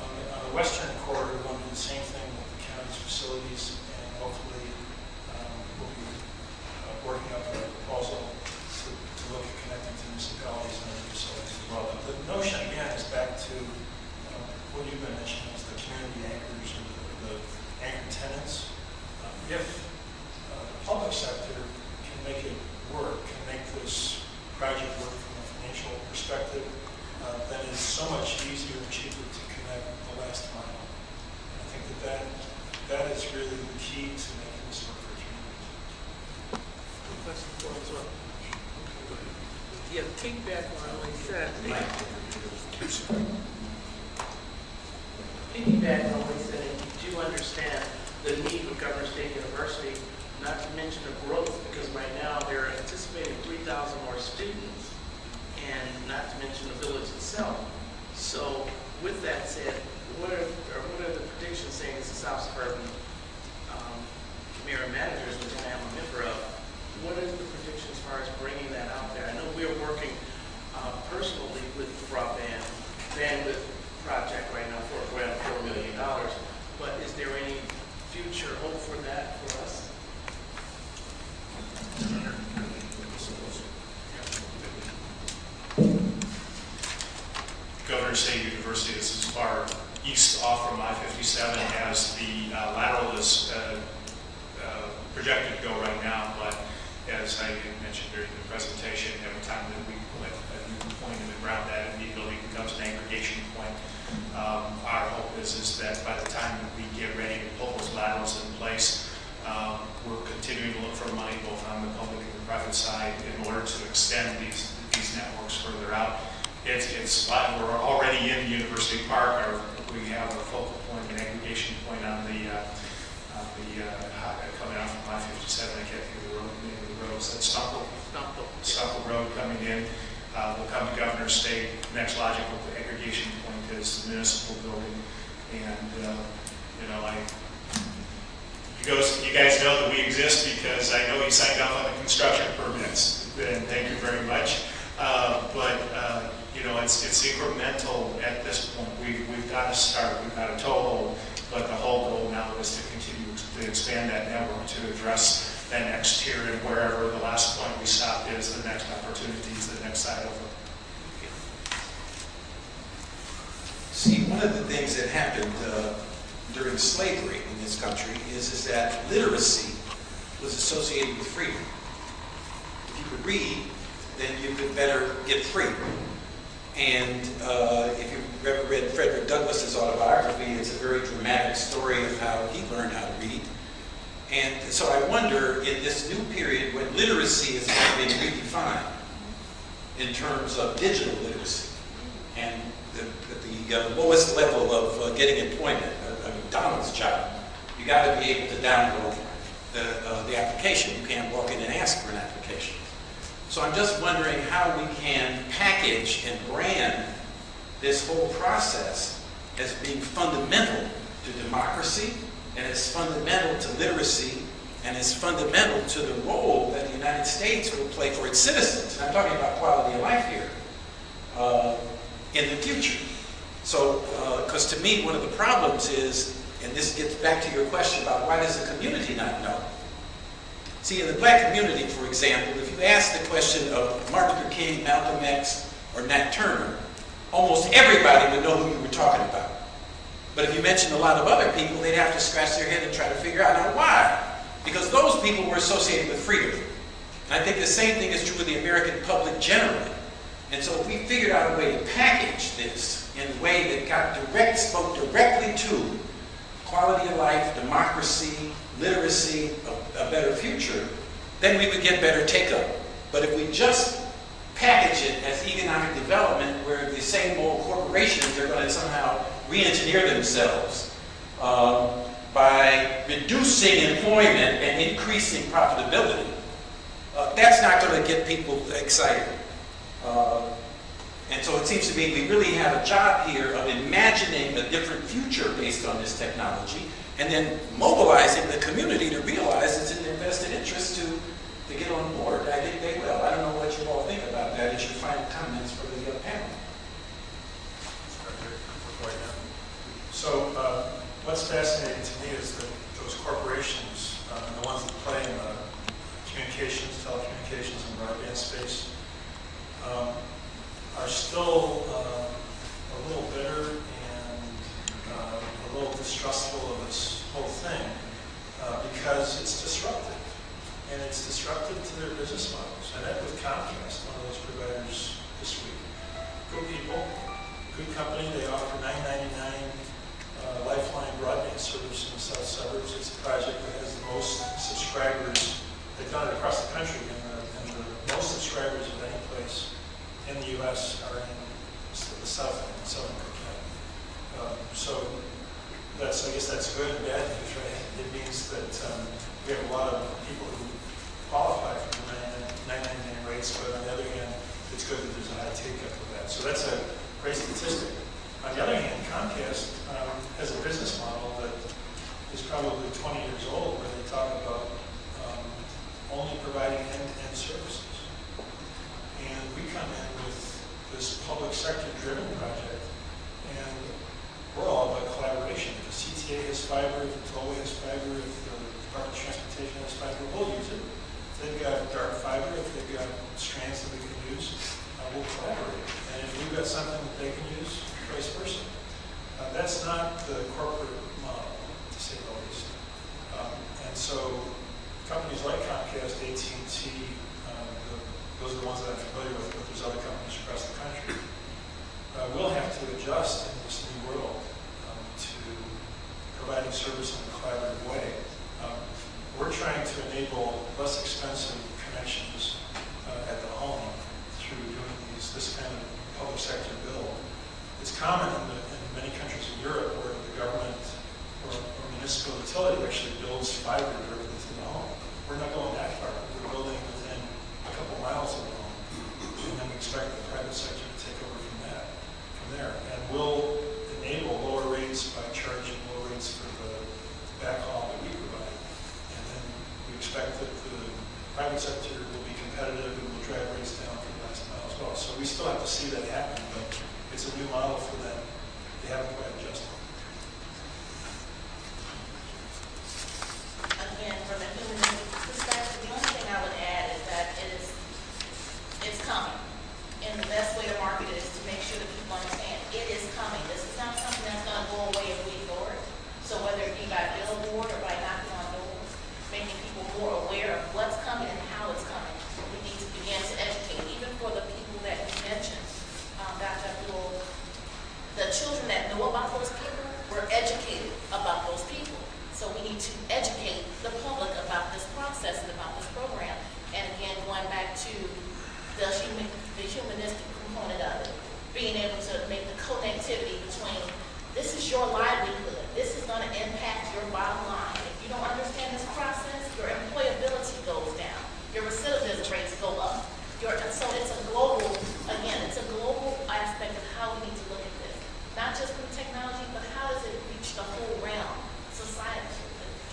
On the Western Corridor, we're going to do the same thing with the county's facilities, and hopefully we'll be working up a proposal to look at connecting to municipalities and other facilities as well. notion again is back to what you've been mentioning is the community anchors or the anchor tenants. If the public sector can make it work, can make this project work from a financial perspective, then it's so much easier and cheaper to connect the last mile. And I think that is really the key to making this work for communities. Yeah, piggyback on what he said. Piggyback on what he said, and you do understand the need of Governor State University, not to mention the growth, because right now they're anticipating 3,000 more students, and not to mention the village itself. So with that said, what are the predictions saying as a South Suburban mayor and managers, which I am a member of, what is the prediction as far as bringing that out there? I know we're working personally with the broadband bandwidth project right now for around $4 million, but is there any future hope for that for us? Governor State University is as far east off from I-57 as the lateral is projected to go right now, but as I mentioned during the presentation, every time that we put a new point in the ground, that immediately becomes an aggregation point. Our hope is that by the time that we get ready to pull those laterals in place, we're continuing to look for money both on the public and the private side in order to extend these networks further out. We're already in University Park. We have a focal point, an aggregation point on the coming out from I-57. I can't think of the name of the road. Is that Stumple Road coming in? We'll come to Governor State. Next logical aggregation point is the municipal building, and you guys know that we exist because I know you signed off on the construction permits. And thank you very much. It's incremental at this point. We've got to start. We've got a toehold, but the whole goal now is to continue to expand that network to address that next tier, and wherever the last point we stopped is, the next opportunity is the next side over. See, one of the things that happened during slavery in this country is that literacy was associated with freedom. If you could read, then you could better get free. And if you've ever read Frederick Douglass's autobiography, it's a very dramatic story of how he learned how to read. And so I wonder, in this new period when literacy is now being redefined in terms of digital literacy and the lowest level of getting employment, a McDonald's job, you got to be able to download the application. You can't walk in and ask for an application. So I'm just wondering how we can package and brand this whole process as being fundamental to democracy, and as fundamental to literacy, and as fundamental to the role that the United States will play for its citizens. And I'm talking about quality of life here in the future. So, because to me, one of the problems is, and this gets back to your question about why does the community not know? See, in the black community, for example, if you ask the question of Martin Luther King, Malcolm X, or Nat Turner, almost everybody would know who you were talking about. But if you mentioned a lot of other people, they'd have to scratch their head and try to figure out, now why? Because those people were associated with freedom. And I think the same thing is true of the American public generally. And so if we figured out a way to package this in a way that spoke directly to quality of life, democracy, literacy, a better future, then we would get better take-up. But if we just package it as economic development, where the same old corporations are going to somehow re-engineer themselves by reducing employment and increasing profitability, that's not going to get people excited. And so it seems to me we really have a job here of imagining a different future based on this technology, and then mobilizing the community to realize it's in their vested interest to get on board. I think they will. I don't know what you all think about that as your final comments for the panel. So what's fascinating to me is that those corporations, and the ones that play in the communications, telecommunications, and broadband space, are still company. They offer $9.99 Lifeline broadband service in the south suburbs. It's a project that has the most subscribers. They've done it across the country, and the most subscribers of any place in the U.S. are in the south end, southern Cook County. So I guess that's good and bad news, right? It means that we have a lot of people who qualify for the $9.99 rates, but on the other hand, it's good that there's a high take-up of that. So that's a great statistic. On the other hand, Comcast has a business model that is probably 20 years old, where they talk about only providing end-to-end services. And we come in with this public sector-driven project, and we're all about collaboration. If the CTA has fiber, if the tollway has fiber, if the Department of Transportation has fiber, we'll use it. If they've got dark fiber, if they've got strands that we can use, we'll collaborate. And if we've got something that they can use, vice versa. That's not the corporate model, to say the least. And so companies like Comcast, AT&T, those are the ones that I'm familiar with, but there's other companies across the country, will have to adjust in this new world to providing service in a collaborative way. We're trying to enable less expensive connections at the home through doing this kind of public sector build. It's common in many countries in Europe where the government or municipal utility actually builds fiber directly to the home. We're not going that far. We're building within a couple miles of the home, and then we expect the private sector to take over from there. And we'll enable lower rates by charging low rates for the backhaul that we provide. And then we expect that the private sector will be competitive and will drive rates down for the last mile as well. So we still have to see that happen, but it's a new model for them. They haven't quite adjusted. Again, from a human perspective, the only thing I would add is that it's coming. And the best way to market it is to make sure that people understand it is coming. This is not something that's going to go away if we ignore it. So whether it be by billboard or by knocking on doors, making people more aware of what's coming and how it's coming, we need to begin to educate, even for the people that you mentioned, Dr. Abdul. The children that know about those people were educated about those people. So we need to educate the public about this process and about this program. And again, going back to the humanistic component of it, being able to make the connectivity between this is your livelihood, this is going to impact your bottom line. If you don't understand this process, your employability goes down, your recidivism rates go up. So it's a global, again, it's a global aspect of how we need to look at this. Not just through technology, but how does it reach the whole realm, society,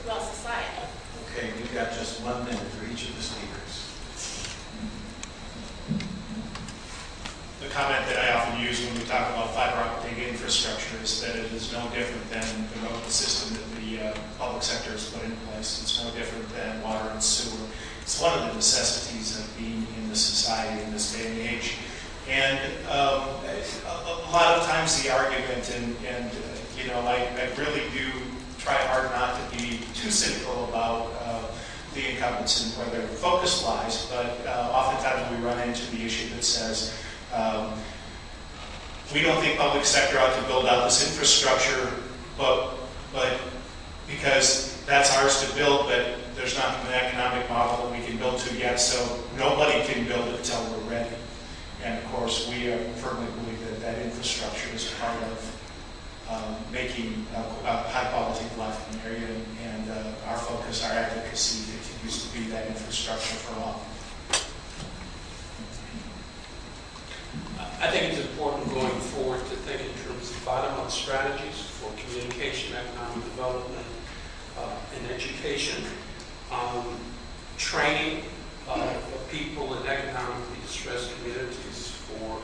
throughout society. Okay, we've got just 1 minute for each of the speakers. The comment that I often use when we talk about fiber optic infrastructure is that it is no different than the road system that the public sector has put in place. It's no different than water and sewer. It's one of the necessities of being in the society in this day and age. And a lot of times the argument, and you know, I really do try hard not to be too cynical about the incumbents and where their focus lies, but oftentimes we run into the issue that says, we don't think public sector ought to build out this infrastructure, but because that's ours to build, but there's not an economic model that we can build to yet, so nobody can build it until we're ready. And of course, we firmly believe that that infrastructure is part of making a high quality of life in the area, and our focus, our advocacy continues to be that infrastructure for all. I think it's important going forward to think in terms of bottom-up strategies for communication, economic development, and education, training of people in economically distressed communities for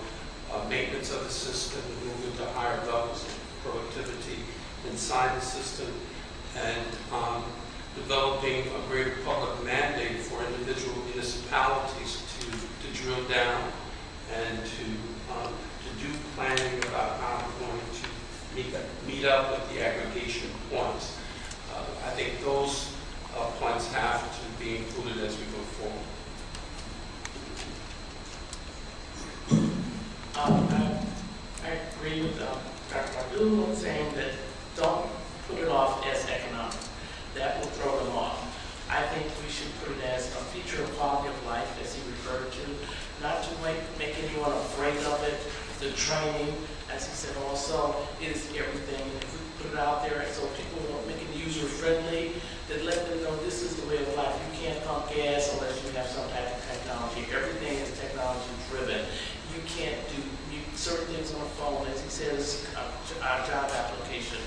maintenance of the system and move into higher levels of productivity inside the system, and developing a greater public mandate for individual municipalities to drill down and to do planning about how we're going to meet up with the aggregation points. I think those points have to be included as we go forward. I agree agree with Dr. Abdul in saying that don't put it off as economic. That will throw them off. I think we should put it as a feature of quality of life, as he referred to, not to make anyone afraid of it. The training, as he said also, is everything. And if we put it out there so people will make it user-friendly, then let them know this is the way of life. You can't pump gas unless you have some type of technology. Everything is technology-driven. You can't do certain things on the phone, as he says, our job application.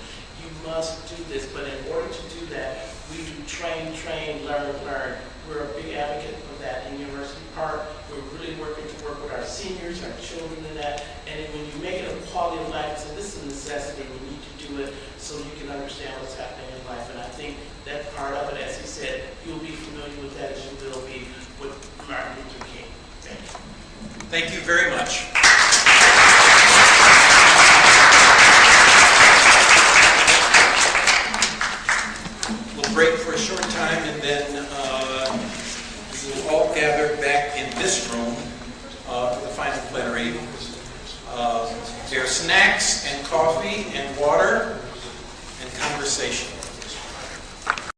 You must do this, but in order to do that, we do train, learn. We're a big advocate for that in University Park. We're really working to work with our seniors, our children in that, and when you make it a quality of life, so this is a necessity, we need to do it so you can understand what's happening in life, and I think that part of it, as he said, you'll be familiar with that as you will be with Martin Luther King. Thank you. Thank you very much. We'll break for a short time, and then we will all gather back in this room for the final plenary. There are snacks and coffee and water and conversation.